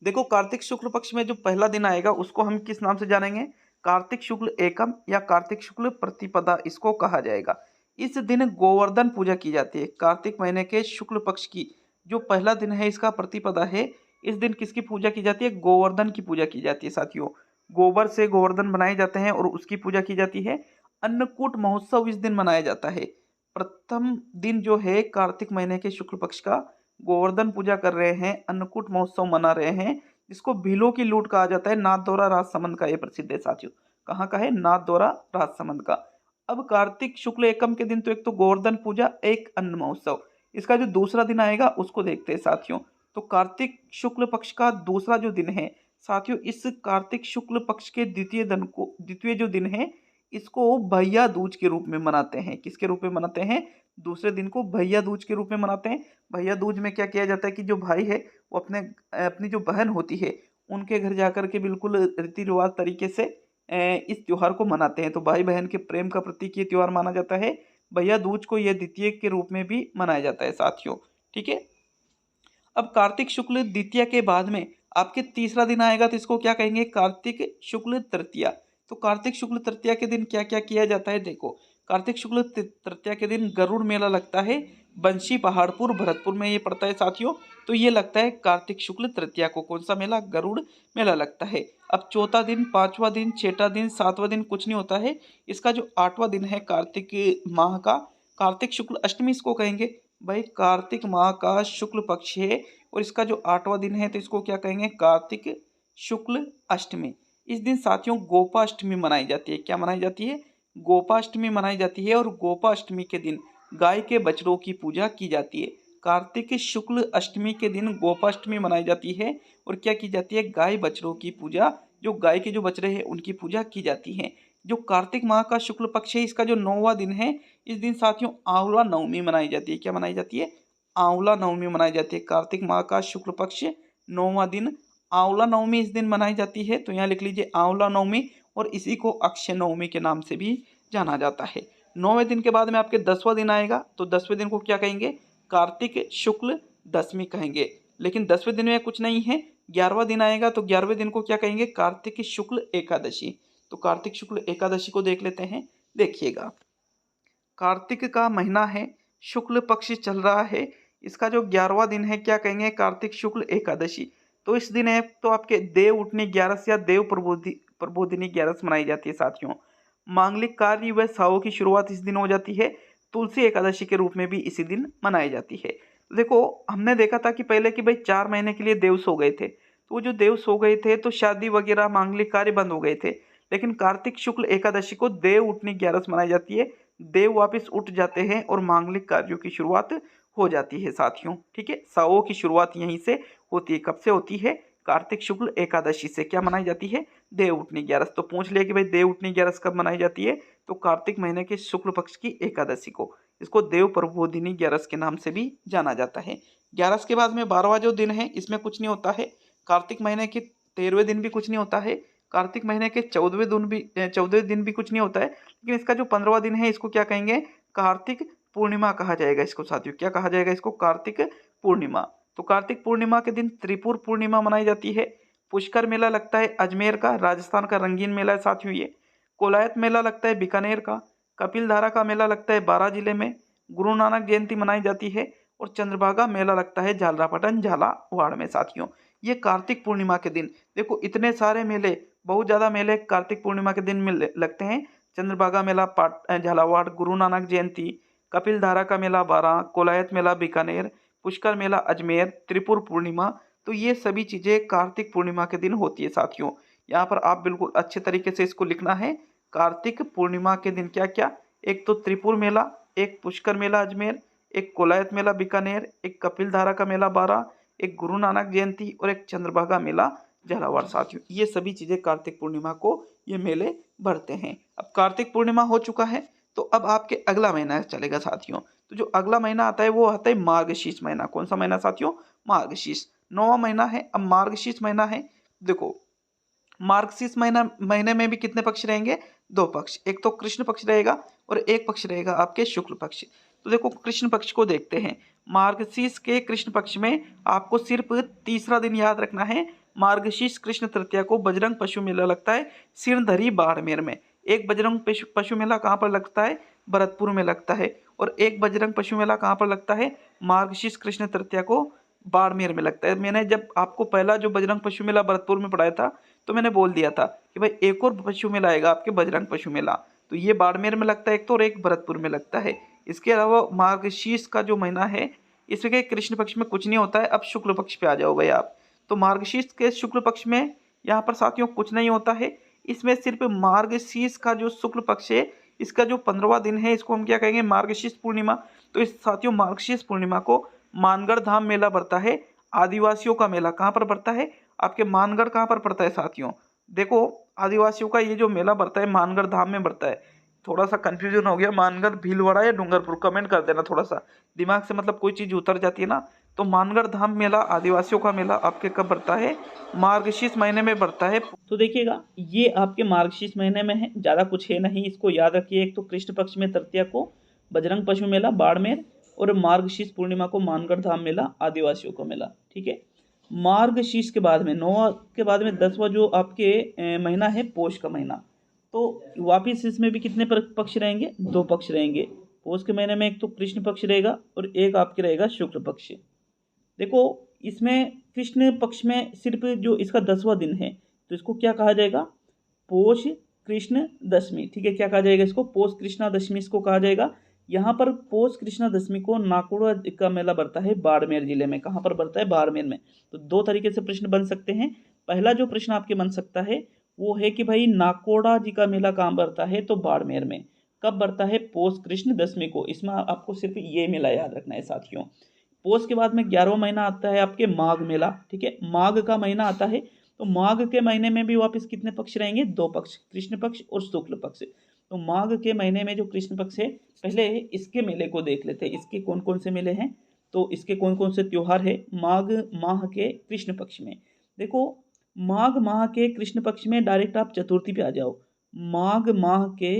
देखो कार्तिक शुक्ल पक्ष में जो पहला दिन आएगा उसको हम किस नाम से जानेंगे? कार्तिक शुक्ल एकम या कार्तिक शुक्ल प्रतिपदा इसको कहा जाएगा। इस दिन गोवर्धन पूजा की जाती है। कार्तिक महीने के शुक्ल पक्ष की जो पहला दिन है इसका प्रतिपदा है। इस दिन किसकी पूजा की जाती है? गोवर्धन की पूजा की जाती है साथियों। गोबर से गोवर्धन बनाए जाते हैं और उसकी पूजा की जाती है। अन्नकूट महोत्सव इस दिन मनाया जाता है। प्रथम दिन जो है कार्तिक महीने के शुक्ल पक्ष का गोवर्धन पूजा कर रहे हैं, अन्नकूट महोत्सव मना रहे हैं, जिसको भीलों की लूट कहा जाता है। नाथद्वारा राजसमंद का ये प्रसिद्ध है साथियों। कहाँ का है? नाथद्वारा राजसमंद का। अब कार्तिक शुक्ल एकम के दिन तो एक तो गोवर्धन पूजा, एक अन्न महोत्सव। इसका जो दूसरा दिन आएगा उसको देखते हैं साथियों। तो कार्तिक शुक्ल पक्ष का दूसरा जो दिन है साथियों, इस कार्तिक शुक्ल पक्ष के द्वितीय जो दिन है इसको भैया दूज के रूप में मनाते हैं। किसके रूप में मनाते हैं? दूसरे दिन को भैया दूज के रूप में मनाते हैं। भैया दूज में क्या किया जाता है कि जो भाई है वो अपनी जो बहन होती है उनके घर जाकर के बिल्कुल रीति रिवाज तरीके से इस त्योहार को मनाते हैं। तो भाई बहन के प्रेम का प्रतीक ये त्योहार माना जाता है। भैया दूज को यह द्वितीय के रूप में भी मनाया जाता है साथियों। ठीक है, अब कार्तिक शुक्ल द्वितीया के बाद में आपके तीसरा दिन आएगा तो इसको क्या कहेंगे? कार्तिक शुक्ल तृतीया। तो कार्तिक शुक्ल तृतीया के दिन क्या क्या किया जाता है? देखो कार्तिक शुक्ल तृतीया के दिन गरुड़ मेला लगता है। बंशी पहाड़पुर भरतपुर में ये पड़ता है साथियों। तो ये लगता है कार्तिक शुक्ल तृतीया को। कौन सा मेला? गरुड़ मेला लगता है। अब चौथा दिन, पांचवा दिन, छठा दिन, सातवां दिन कुछ नहीं होता है। इसका जो 8वां दिन है कार्तिक माह का, कार्तिक शुक्ल अष्टमी इसको कहेंगे। भाई कार्तिक माह का शुक्ल पक्ष है और इसका जो 8वां दिन है तो इसको क्या कहेंगे? कार्तिक शुक्ल अष्टमी। इस दिन साथियों गोपाष्टमी मनाई जाती है। क्या मनाई जाती है? गोपाष्टमी मनाई जाती है। और गोपाष्टमी के दिन गाय के बछड़ों की पूजा की जाती है। कार्तिक शुक्ल अष्टमी के दिन गोपाष्टमी मनाई जाती है और क्या की जाती है? गाय बछड़ों की पूजा, जो गाय के जो बछड़े हैं उनकी पूजा की जाती है। जो कार्तिक माह का शुक्ल पक्ष है इसका जो 9वां दिन है इस दिन साथियों आंवला नवमी मनाई जाती है। क्या मनाई जाती है? आंवला नवमी मनाई जाती है। कार्तिक माह का शुक्ल पक्ष 9वां दिन आंवला नवमी इस दिन मनाई जाती है। तो यहाँ लिख लीजिए आंवला नवमी, और इसी को अक्षय नवमी के नाम से भी जाना जाता है। 9वें दिन के बाद में आपके 10वां दिन आएगा, तो 10वें दिन को क्या कहेंगे? कार्तिक शुक्ल दशमी कहेंगे। लेकिन 10वें दिन में कुछ नहीं है, 11वां दिन आएगा, तो 11वें दिन को क्या कहेंगे? कार्तिक शुक्ल एकादशी। तो कार्तिक शुक्ल एकादशी को देख लेते हैं। देखिएगा, कार्तिक का महीना है, शुक्ल पक्ष चल रहा है, इसका जो 11वां दिन है क्या कहेंगे? कार्तिक शुक्ल एकादशी। तो इस दिन है तो आपके देव उठनी 11 या देव प्रबोधिनी 11 मनाई जाती है साथियों। मांगलिक कार्य व सावों की शुरुआत इस दिन हो जाती है। तुलसी एकादशी के रूप में भी इसी दिन मनाई जाती है। देखो, हमने देखा था कि पहले कि भाई 4 महीने के लिए देव सो गए थे, तो वो जो देव सो गए थे तो शादी वगैरह मांगलिक कार्य बंद हो गए थे। लेकिन कार्तिक शुक्ल एकादशी को देव उठनी 11 मनाई जाती है। देव वापस उठ जाते हैं और मांगलिक कार्यों की शुरुआत हो जाती है साथियों। ठीक है, सावों की शुरुआत यहीं से होती है। कब से होती है? कार्तिक शुक्ल एकादशी से। क्या मनाई जाती है? देव उठनी 11। तो पूछ लिया कि भाई देव उठनी 11 कब मनाई जाती है? तो कार्तिक महीने के शुक्ल पक्ष की एकादशी को। इसको देव प्रबोधिनी 11 के नाम से भी जाना जाता है। 11 के बाद में 12वां जो दिन है, इसमें कुछ नहीं होता है। कार्तिक महीने के 13वें दिन भी कुछ नहीं होता है। कार्तिक महीने के 14वें दिन भी कुछ नहीं होता है। लेकिन इसका जो 15वां दिन है, इसको क्या कहेंगे? कार्तिक पूर्णिमा कहा जाएगा इसको साथियों। क्या कहा जाएगा इसको? कार्तिक पूर्णिमा। तो कार्तिक पूर्णिमा के दिन त्रिपुर पूर्णिमा मनाई जाती है। पुष्कर मेला लगता है अजमेर का, राजस्थान का रंगीन मेला है साथियों ये। कोलायत मेला लगता है बीकानेर का। कपिल धारा का मेला लगता है बारां जिले में। गुरु नानक जयंती मनाई जाती है। और चंद्रभागा मेला लगता है झालरापाटन झालावाड़ में साथियों। ये कार्तिक पूर्णिमा के दिन। देखो, इतने सारे मेले, बहुत ज़्यादा मेले कार्तिक पूर्णिमा के दिन में लगते हैं। चंद्रभागा मेला झालावाड़, गुरु नानक जयंती, कपिल धारा का मेला बारां, कोलायत मेला बीकानेर, पुष्कर मेला अजमेर, त्रिपुर पूर्णिमा। तो ये सभी चीज़ें कार्तिक पूर्णिमा के दिन होती है साथियों। यहाँ पर आप बिल्कुल अच्छे तरीके से इसको लिखना है। कार्तिक पूर्णिमा के दिन क्या क्या? एक तो त्रिपुर मेला, एक पुष्कर मेला अजमेर, एक कोलायत मेला बीकानेर, एक कपिल धारा का मेला बारां, एक गुरु नानक जयंती और एक चंद्रभागा मेला झालावाड़ साथियों। ये सभी चीज़ें कार्तिक पूर्णिमा को ये मेले भरते हैं। अब कार्तिक पूर्णिमा हो चुका है, तो अब आपके अगला महीना चलेगा साथियों। तो जो अगला महीना आता है वो आता है मार्गशीर्ष महीना। कौन सा महीना साथियों? मार्गशीर्ष। 9वां महीना है। अब मार्गशीर्ष महीना है, देखो मार्गशीर्ष महीने में भी कितने पक्ष रहेंगे? 2 पक्ष। एक तो कृष्ण पक्ष रहेगा और एक पक्ष रहेगा आपके शुक्ल पक्ष। तो देखो, कृष्ण पक्ष को देखते हैं। मार्गशीर्ष के कृष्ण पक्ष में आपको सिर्फ तीसरा दिन याद रखना है। मार्गशीर्ष कृष्ण तृतीया को बजरंग पशु मेला लगता है सिरधरी बाड़मेर में। एक बजरंग पशु मेला कहाँ पर लगता है? भरतपुर में लगता है। और एक बजरंग पशु मेला कहाँ पर लगता है? मार्गशीर्ष कृष्ण तृतीया को बाड़मेर में लगता है। मैंने जब आपको पहला जो बजरंग पशु मेला भरतपुर में पढ़ाया था, तो मैंने बोल दिया था कि भाई एक और पशु मेला आएगा आपके बजरंग पशु मेला। तो ये बाड़मेर में लगता है एक तो, और एक भरतपुर में लगता है। इसके अलावा मार्गशीर्ष का जो महीना है, इसके कृष्ण पक्ष में कुछ नहीं होता है। अब शुक्ल पक्ष पे आ जाओ भाई आप। तो मार्गशीर्ष के शुक्ल पक्ष में यहाँ पर साथियों कुछ नहीं होता है। इसमें सिर्फ मार्गशीर्ष का जो शुक्ल पक्ष है, इसका जो 15वां दिन है, इसको हम क्या कहेंगे? मार्गशीर्ष पूर्णिमा। तो इस साथियों मार्गशीर्ष पूर्णिमा को मानगढ़ धाम मेला बढ़ता है। आदिवासियों का मेला कहाँ पर बढ़ता है? आपके मानगढ़ कहाँ पर पड़ता है साथियों? देखो, आदिवासियों का ये जो मेला बढ़ता है मानगढ़ धाम में बढ़ता है। थोड़ा सा कंफ्यूजन हो गया, मानगढ़ भीलवाड़ा या डूंगरपुर? कमेंट कर देना, थोड़ा सा दिमाग से मतलब कोई चीज़ उतर जाती है ना। तो मानगढ़ धाम मेला, आदिवासियों का मेला आपके कब बढ़ता है? मार्गशीर्ष महीने में बढ़ता है। तो देखिएगा, ये आपके मार्गशीर्ष महीने में है, ज़्यादा कुछ है नहीं, इसको याद रखिए। एक तो कृष्ण पक्ष में तृतीया को बजरंग पशु मेला बाड़मेर, और मार्गशीर्ष पूर्णिमा को मानगढ़ धाम मेला, आदिवासियों का मेला। ठीक है। मार्गशीर्ष के बाद में 9वां के बाद में 10वां जो आपके महीना है पौष का महीना। तो वापिस इसमें भी कितने पक्ष रहेंगे? 2 पक्ष रहेंगे। पौष के महीने में एक तो कृष्ण पक्ष रहेगा और एक आपके रहेगा शुक्ल पक्ष। देखो, इसमें कृष्ण पक्ष में सिर्फ जो इसका 10वां दिन है, तो इसको क्या कहा जाएगा? पौष कृष्ण दशमी। ठीक है, क्या कहा जाएगा इसको? पौष कृष्णा दशमी इसको कहा जाएगा। यहाँ पर पौष कृष्णा दशमी को नाकोड़ा का मेला बढ़ता है बाड़मेर जिले में। कहाँ पर बढ़ता है? बाड़मेर में। तो 2 तरीके से प्रश्न बन सकते हैं। पहला जो प्रश्न आपके बन सकता है वो है कि भाई नाकोड़ा जी का मेला कहाँ बढ़ता है? तो बाड़मेर में। कब बढ़ता है? पौष कृष्ण दशमी को। इसमें आपको सिर्फ ये मेला याद रखना है साथियों। पौष के बाद में 11वां महीना आता है आपके माघ मेला। ठीक है, माघ का महीना आता है। तो माघ के महीने में भी वापस कितने पक्ष रहेंगे? 2 पक्ष, कृष्ण पक्ष और शुक्ल पक्ष। तो माघ के महीने में जो कृष्ण पक्ष है, पहले इसके मेले को देख लेते हैं। इसके कौन कौन से मेले हैं, तो इसके कौन कौन से त्योहार है माघ माह के कृष्ण पक्ष में। देखो, माघ माह के कृष्ण पक्ष में डायरेक्ट आप चतुर्थी पे आ जाओ। माघ माह के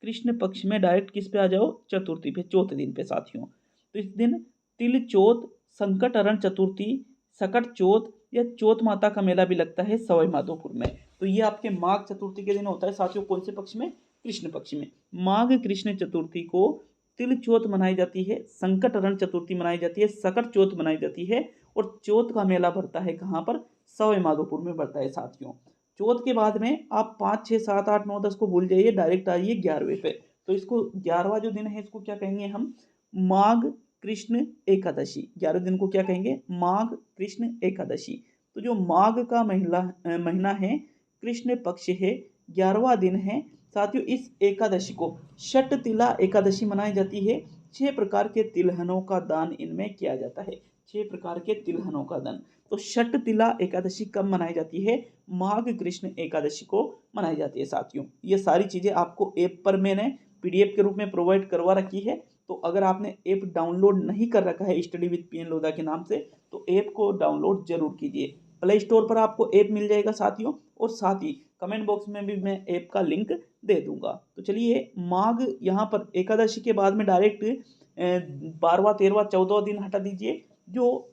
कृष्ण पक्ष में डायरेक्ट किस पे आ जाओ, चतुर्थी पे, चौथे दिन पे साथियों। तो इस दिन तिल चौथ, संकट हरण चतुर्थी, सकट चौथ या चौथ माता का मेला भी लगता है सवाई माधोपुर में। तो ये आपके माघ चतुर्थी के दिन होता है साथियों। कौन से पक्ष में, कृष्ण पक्ष में। माघ कृष्ण चतुर्थी को तिल चौथ मनाई जाती है, संकट हरण चतुर्थी मनाई जाती है, सकट चौथ मनाई जाती है, और चौथ का मेला भरता है कहाँ पर, सवाई माधोपुर में भरता है साथियों। चौथ के बाद में आप 5, 6, 7, 8, 9, 10 को भूल जाइए, डायरेक्ट आइए 11वें पे। तो इसको 11वां जो दिन है इसको क्या कहेंगे हम, माघ कृष्ण एकादशी। 11वें दिन को क्या कहेंगे, माघ कृष्ण एकादशी। तो जो माघ का महीना है, कृष्ण पक्ष है, 11वां दिन है साथियों। इस एकादशी को षट तिला एकादशी मनाई जाती है। 6 प्रकार के तिलहनों का दान इनमें किया जाता है। 6 प्रकार के तिलहनों का दान। तो षट तिला एकादशी कब मनाई जाती है, माघ कृष्ण एकादशी को मनाई जाती है साथियों। ये सारी चीजें आपको ऐप पर मैंने पीडीएफ के रूप में प्रोवाइड करवा रखी है। तो अगर आपने ऐप डाउनलोड नहीं कर रखा है स्टडी विद पीएन लोधा के नाम से, तो ऐप को डाउनलोड जरूर कीजिए। प्ले स्टोर पर आपको ऐप मिल जाएगा साथियों, और साथ ही कमेंट बॉक्स में भी मैं ऐप का लिंक दे दूंगा। तो चलिए, माघ यहाँ पर एकादशी के बाद में डायरेक्ट 12वां 13वां 14वां दिन हटा दीजिए। जो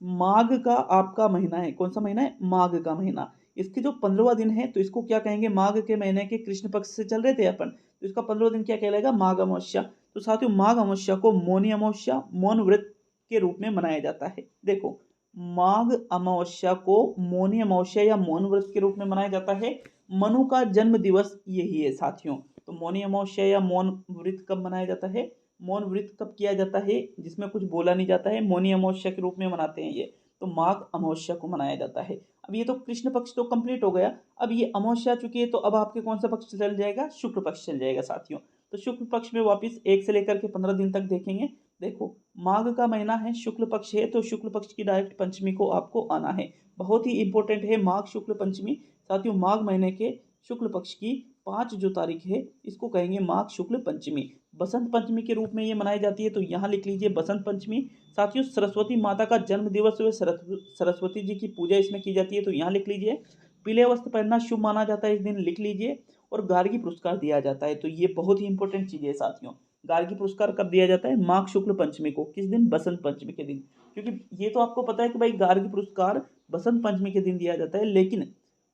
माघ का आपका महीना है, कौन सा महीना है, माघ का महीना। इसके जो 15वां दिन है, तो इसको क्या कहेंगे, माघ के महीने के कृष्ण पक्ष से चल रहे थे अपन, तो इसका 15वां दिन क्या कहलाएगा, माघ अमावस्या। तो साथियों, माघ अमावस्या को मौनी अमावस्या, मौन व्रत के रूप में मनाया जाता है। देखो, माघ अमावस्या को मौनी अमावस्या या मौन व्रत के रूप में मनाया जाता है। मनु का जन्म दिवस यही है साथियों। तो मौनी अमावस्या या मौन व्रत कब मनाया जाता है, मौन व्रत कब किया जाता है, जिसमें कुछ बोला नहीं जाता है, मौनी अमावस्या के रूप में मनाते हैं ये। तो माघ अमावस्या को मनाया जाता है। अब ये तो कृष्ण पक्ष तो कंप्लीट हो गया। अब ये अमावस्या आ चुकी है, तो अब आपके कौन सा पक्ष चल जाएगा, शुक्ल पक्ष चल जाएगा साथियों। तो शुक्ल पक्ष में वापिस 1 से लेकर के 15 दिन तक देखेंगे। देखो, माघ का महीना है, शुक्ल पक्ष है, तो शुक्ल पक्ष की डायरेक्ट पंचमी को आपको आना है। बहुत ही इंपॉर्टेंट है माघ शुक्ल पंचमी साथियों। माघ महीने के शुक्ल पक्ष की 5 जो तारीख है, इसको कहेंगे माघ शुक्ल पंचमी। बसंत पंचमी के रूप में ये मनाई जाती है, तो यहाँ लिख लीजिए बसंत पंचमी। साथियों, सरस्वती माता का जन्म दिवस हुए, सरस्वती जी की पूजा इसमें की जाती है, तो यहाँ लिख लीजिए। पीले वस्त्र पहनना शुभ माना जाता है इस दिन, लिख लीजिए। और गार्गी पुरस्कार दिया जाता है, तो ये बहुत ही इंपॉर्टेंट चीज है साथियों। गार्गी पुरस्कार कब दिया जाता है, माघ शुक्ल पंचमी को। किस दिन, बसंत पंचमी के दिन। क्योंकि ये तो आपको पता है कि भाई गार्गी पुरस्कार बसंत पंचमी के दिन दिया जाता है, लेकिन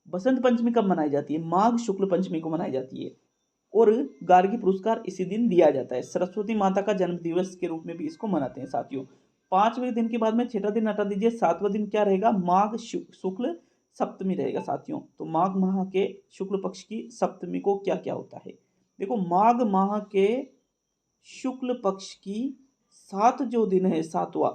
बसंत पंचमी कब मनाई जाती है, माघ शुक्ल पंचमी को मनाई जाती है। और गार्गी पुरस्कार इसी दिन दिया जाता है। सरस्वती माता का जन्म दिवस के रूप में भी इसको मनाते हैं साथियों। 5वें दिन के बाद में 6वां दिन हटा दीजिए, 7वां दिन क्या रहेगा, माघ शुक्ल सप्तमी रहेगा साथियों। तो माघ माह के शुक्ल पक्ष की सप्तमी को क्या क्या होता है, देखो, माघ माह के शुक्ल पक्ष की 7 जो दिन है, 7वां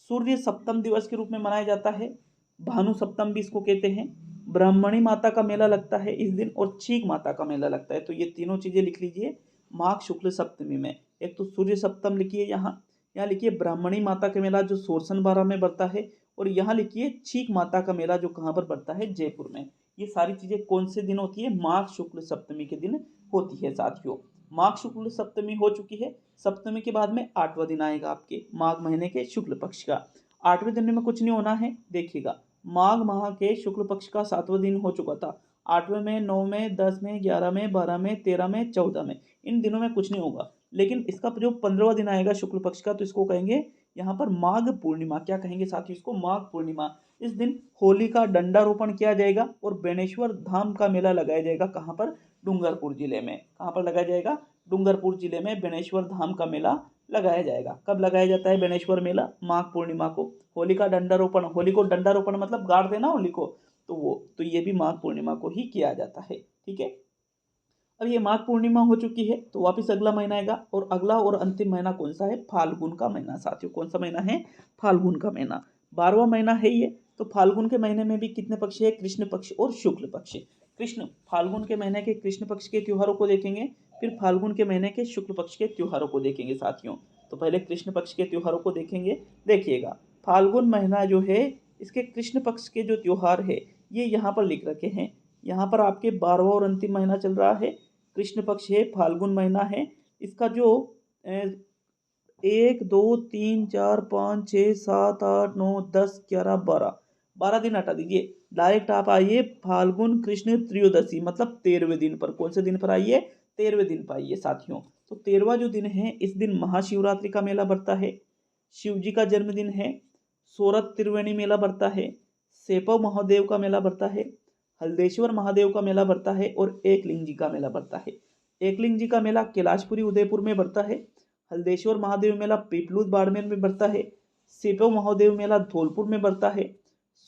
सूर्य सप्तम दिवस के रूप में मनाया जाता है। भानु सप्तम भी इसको कहते हैं। ब्राह्मणी माता का मेला लगता है इस दिन, और चीक माता का मेला लगता है। तो ये तीनों चीजें लिख लीजिए माघ शुक्ल सप्तमी में। एक तो सूर्य सप्तम लिखिए, यहाँ यहाँ लिखिए ब्राह्मणी माता का मेला जो सोरसन बारा में बढ़ता है, और यहाँ लिखिए चीक माता का मेला जो कहाँ पर बढ़ता है, जयपुर में। ये सारी चीजें कौन से दिन होती है, माघ शुक्ल सप्तमी के दिन होती है साथियों। माघ शुक्ल सप्तमी हो चुकी है। सप्तमी के बाद में 8वां दिन आएगा आपके माघ महीने के शुक्ल पक्ष का। 8वें दिन में कुछ नहीं होना है, देखिएगा। माघ माह के शुक्ल पक्ष का 7वां दिन हो चुका था। 8वें में, 9 में, 10 में, 11 में, 12 में, 13 में, 14 में, इन दिनों में कुछ नहीं होगा। लेकिन इसका जो 15वां दिन आएगा शुक्ल पक्ष का, तो इसको कहेंगे यहाँ पर माघ पूर्णिमा। क्या कहेंगे साथियों, इसको माघ पूर्णिमा। इस दिन होली का डंडारोपण किया जाएगा, और बेणेश्वर धाम का मेला लगाया जाएगा। कहाँ पर, डूंगरपुर जिले में। कहाँ पर लगाया जाएगा, डूंगरपुर जिले में बेणेश्वर धाम का मेला लगाया जाएगा। कब लगाया जाता है बेणेश्वर मेला, माघ पूर्णिमा को। होली का डंडारोपण, होली को डंडारोपण मतलब गाड़ देना होली को, तो ये भी माघ पूर्णिमा को ही किया जाता है। ठीक है, अब ये माघ पूर्णिमा हो चुकी है, तो वापस अगला महीना आएगा। और अगला और अंतिम महीना कौन सा है, फाल्गुन का महीना साथियों। कौन सा महीना है, फाल्गुन का महीना। 12वां महीना है ये। तो फाल्गुन के महीने में भी कितने पक्ष है, कृष्ण पक्ष और शुक्ल पक्ष। कृष्ण, फाल्गुन के महीने के कृष्ण पक्ष के त्योहारों को देखेंगे, फिर फाल्गुन के महीने के शुक्ल पक्ष के त्योहारों को देखेंगे साथियों। तो पहले कृष्ण पक्ष के त्योहारों को देखेंगे। देखिएगा, फाल्गुन महीना जो है, इसके कृष्ण पक्ष के जो त्योहार है, ये यहाँ पर लिख रखे हैं। यहाँ पर आपके 12वां और अंतिम महीना चल रहा है, कृष्ण पक्ष है, फाल्गुन महीना है। इसका जो 1 2 3 4 5 6 7 8 9 10 11 12 दिन हटा दीजिए, डायरेक्ट आप आइए फाल्गुन कृष्ण त्रयोदशी मतलब 13वें दिन पर। कौन से दिन पर आइए? 13वें दिन पर आइए साथियों। तो 13वां जो दिन है, इस दिन महाशिवरात्रि का मेला बढ़ता है, शिव जी का जन्मदिन है, सोरठ त्रिवेणी मेला बढ़ता है, सेपव महादेव का मेला बढ़ता है, हल्देश्वर महादेव का मेला बढ़ता है और एकलिंग जी का मेला बढ़ता है। एकलिंग जी का मेला कैलाशपुरी उदयपुर में बढ़ता है, हल्देश्वर महादेव मेला पीपलूद बाड़मेर में बढ़ता है, सेपव महादेव मेला धौलपुर में बढ़ता है,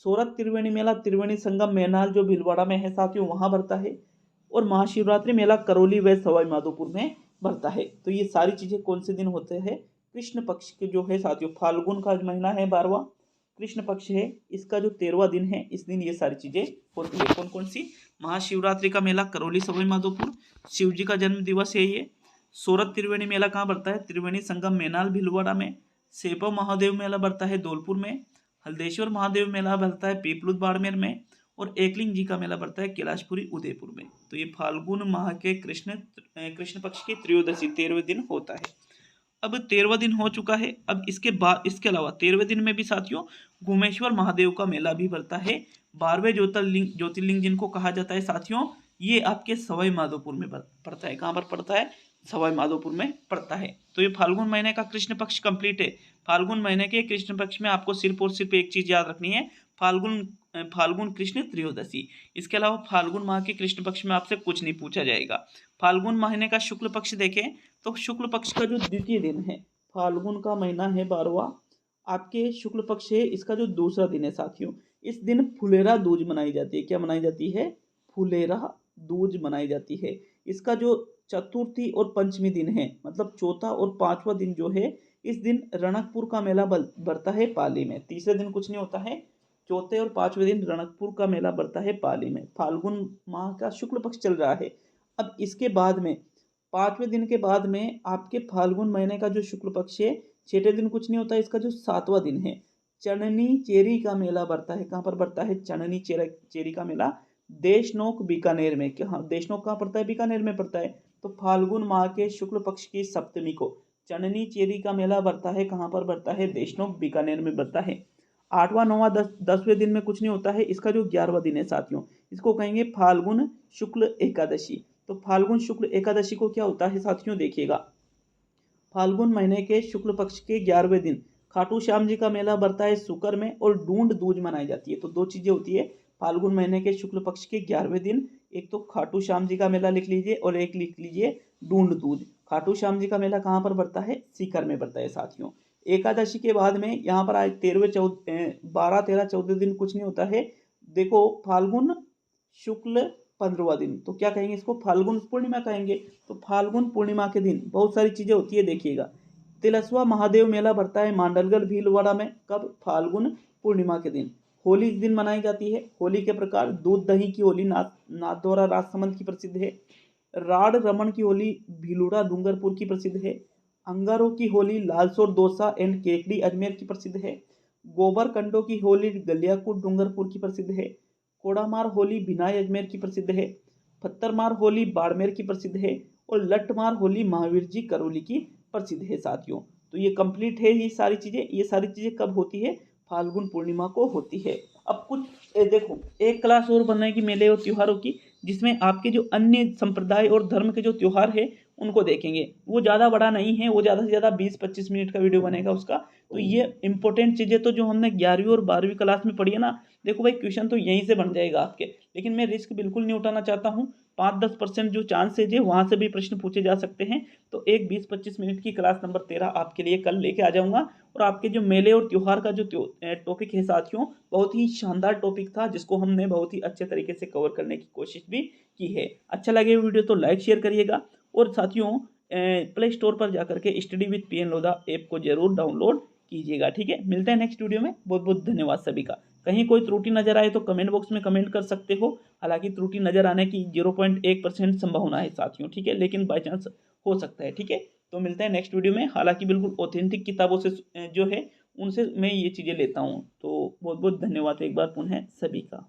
सोरठ त्रिवेणी मेला त्रिवेणी संगम मैनाल जो भीलवाड़ा में है साथियों वहां बढ़ता है, और महाशिवरात्रि मेला करौली व सवाई माधोपुर में बढ़ता है। तो ये सारी चीजें कौन से दिन होते हैं? कृष्ण पक्ष के जो है साथियों, फाल्गुन का महीना है 12वां, कृष्ण पक्ष है, इसका जो 13वां दिन है, इस दिन ये सारी चीजें होती है। कौन कौन सी? महाशिवरात्रि का मेला करौली सवाई माधोपुर, शिव जी का जन्म दिवस है ये, सोरठ त्रिवेणी मेला कहाँ बढ़ता है? त्रिवेणी संगम मैनाल भीलवाड़ा में, सेपव महादेव मेला बढ़ता है धौलपुर में, हल्देश्वर महादेव मेला बढ़ता है पीपलुद बाड़मेर में, और एकलिंग जी का मेला बढ़ता है कैलाशपुरी उदयपुर में। तो ये फाल्गुन माह के कृष्ण पक्ष की त्रयोदशी 13वें दिन होता है। अब 13वां दिन हो चुका है। अब इसके बाद, इसके अलावा 13वें दिन में भी साथियों घुमेश्वर महादेव का मेला भी बढ़ता है। 12वें ज्योतिर्लिंग जिनको कहा जाता है साथियों, ये आपके सवाई माधोपुर में पड़ता है। कहाँ पर पड़ता है? सवाई माधोपुर में पड़ता है। तो ये फाल्गुन महीने का कृष्ण पक्ष कंप्लीट है। फाल्गुन महीने के कृष्ण पक्ष में आपको सिर्फ और सिर्फ एक चीज याद रखनी है, फाल्गुन कृष्ण त्रयोदशी। इसके अलावा फाल्गुन माह के कृष्ण पक्ष में आपसे कुछ नहीं पूछा जाएगा। फाल्गुन महीने का शुक्ल पक्ष देखें तो शुक्ल पक्ष का जो द्वितीय दिन है, फाल्गुन का महीना है 12वां, आपके शुक्ल पक्ष है, इसका जो दूसरा दिन है साथियों, इस दिन फुलेरा दूज मनाई जाती है। क्या मनाई जाती है? फुलेरा दूज मनाई जाती है। इसका जो चतुर्थी और पंचमी दिन है, मतलब चौथा और पांचवा दिन जो है, इस दिन रणकपुर का मेला बढ़ता है पाली में। तीसरे दिन कुछ नहीं होता है, चौथे और पांचवें दिन रणकपुर का मेला बढ़ता है पाली में। फाल्गुन माह का शुक्ल पक्ष चल रहा है। अब इसके बाद में, पांचवें दिन के बाद में आपके फाल्गुन महीने का जो शुक्ल पक्ष है, छठे दिन कुछ नहीं होता है, इसका जो 7वां दिन है, चननी चेरी का मेला बढ़ता है। कहाँ पर बढ़ता है? चननी चेरी का मेला देशनोक बीकानेर में। क्या? हाँ, देशनोक कहाँ पड़ता है? बीकानेर में पड़ता है। तो फाल्गुन माह के शुक्ल पक्ष की सप्तमी को चननी चेरी का मेला बढ़ता है। कहाँ पर बढ़ता है? देशनोक बीकानेर में बढ़ता है। 8वां 9वां 10वें दिन में कुछ नहीं होता है, इसका जो 11वां दिन है साथियों, इसको कहेंगे फाल्गुन शुक्ल एकादशी। तो फाल्गुन शुक्ल एकादशी को क्या होता है साथियों, देखिएगा, फाल्गुन महीने के शुक्ल पक्ष के 11वें दिन खाटू श्याम जी का मेला बढ़ता है सुकर में, और डूंड दूज मनाई जाती है। तो दो चीजें होती है फाल्गुन महीने के शुक्ल पक्ष के 11वें दिन, एक तो खाटू श्याम जी का मेला लिख लीजिए और एक लिख लीजिए डूंड दूज। खाटू श्याम जी का मेला कहाँ पर बढ़ता है? सीकर में बढ़ता है साथियों। एकादशी के बाद में यहाँ पर आज 12 13 14 दिन कुछ नहीं होता है। देखो, फाल्गुन शुक्ल 15वां दिन, तो क्या कहेंगे इसको? फाल्गुन पूर्णिमा कहेंगे। तो फाल्गुन पूर्णिमा के दिन बहुत सारी चीजें होती है, देखिएगा। तिलस्वा महादेव मेला बढ़ता है मांडलगढ़ भीलवाड़ा में। कब? फाल्गुन पूर्णिमा के दिन। होली इस दिन मनाई जाती है। होली के प्रकार दूध दही की होली नाथद्वारा राजसमंद की प्रसिद्ध है। राड रमन की होली भीलुड़ा डूंगरपुर की प्रसिद्ध है। अंगारों की होली लालसोर दोसा एंड केकड़ी अजमेर की प्रसिद्ध है। गोबर कंडों की होली गलियाकुट डूंगरपुर की प्रसिद्ध है। कोड़ामार होली भिनाई अजमेर की प्रसिद्ध है। पत्थरमार होली बाड़मेर की प्रसिद्ध है। और लट्ठमार होली महावीर जी करौली की प्रसिद्ध है साथियों। तो ये कंप्लीट है ये सारी चीजें। ये सारी चीजें कब होती है? फाल्गुन पूर्णिमा को होती है। अब कुछ देखो, एक क्लास और बनाएगी मेले और त्योहारों की, जिसमें आपके जो अन्य संप्रदाय और धर्म के जो त्योहार है उनको देखेंगे। वो ज़्यादा बड़ा नहीं है, वो ज़्यादा से ज़्यादा 20-25 मिनट का वीडियो बनेगा उसका। तो ये इंपॉर्टेंट चीज़ें तो जो हमने 11वीं और 12वीं क्लास में पढ़ी है ना, देखो भाई, क्वेश्चन तो यहीं से बन जाएगा आपके। लेकिन मैं रिस्क बिल्कुल नहीं उठाना चाहता हूँ। 5-10% जो चांसेज है वहाँ से भी प्रश्न पूछे जा सकते हैं। तो एक 20-25 मिनट की क्लास नंबर 13 आपके लिए कल लेके आ जाऊँगा। और आपके जो मेले और त्योहार का जो टॉपिक है साथियों, बहुत ही शानदार टॉपिक था, जिसको हमने बहुत ही अच्छे तरीके से कवर करने की कोशिश भी की है। अच्छा लगे वीडियो तो लाइक शेयर करिएगा। और साथियों, प्ले स्टोर पर जाकर के study with PN Lodha app को जरूर डाउनलोड कीजिएगा। ठीक है, मिलते हैं नेक्स्ट वीडियो में। बहुत बहुत धन्यवाद सभी का। कहीं कोई त्रुटि नजर आए तो कमेंट बॉक्स में कमेंट कर सकते हो। हालांकि त्रुटि नजर आने की 0.1% संभावना है साथियों, ठीक है, लेकिन बाई चांस हो सकता है। ठीक है, तो मिलते हैं नेक्स्ट वीडियो में। हालांकि बिल्कुल ऑथेंटिक किताबों से जो है उनसे मैं ये चीज़ें लेता हूँ। तो बहुत बहुत धन्यवाद एक बार पुनः सभी का।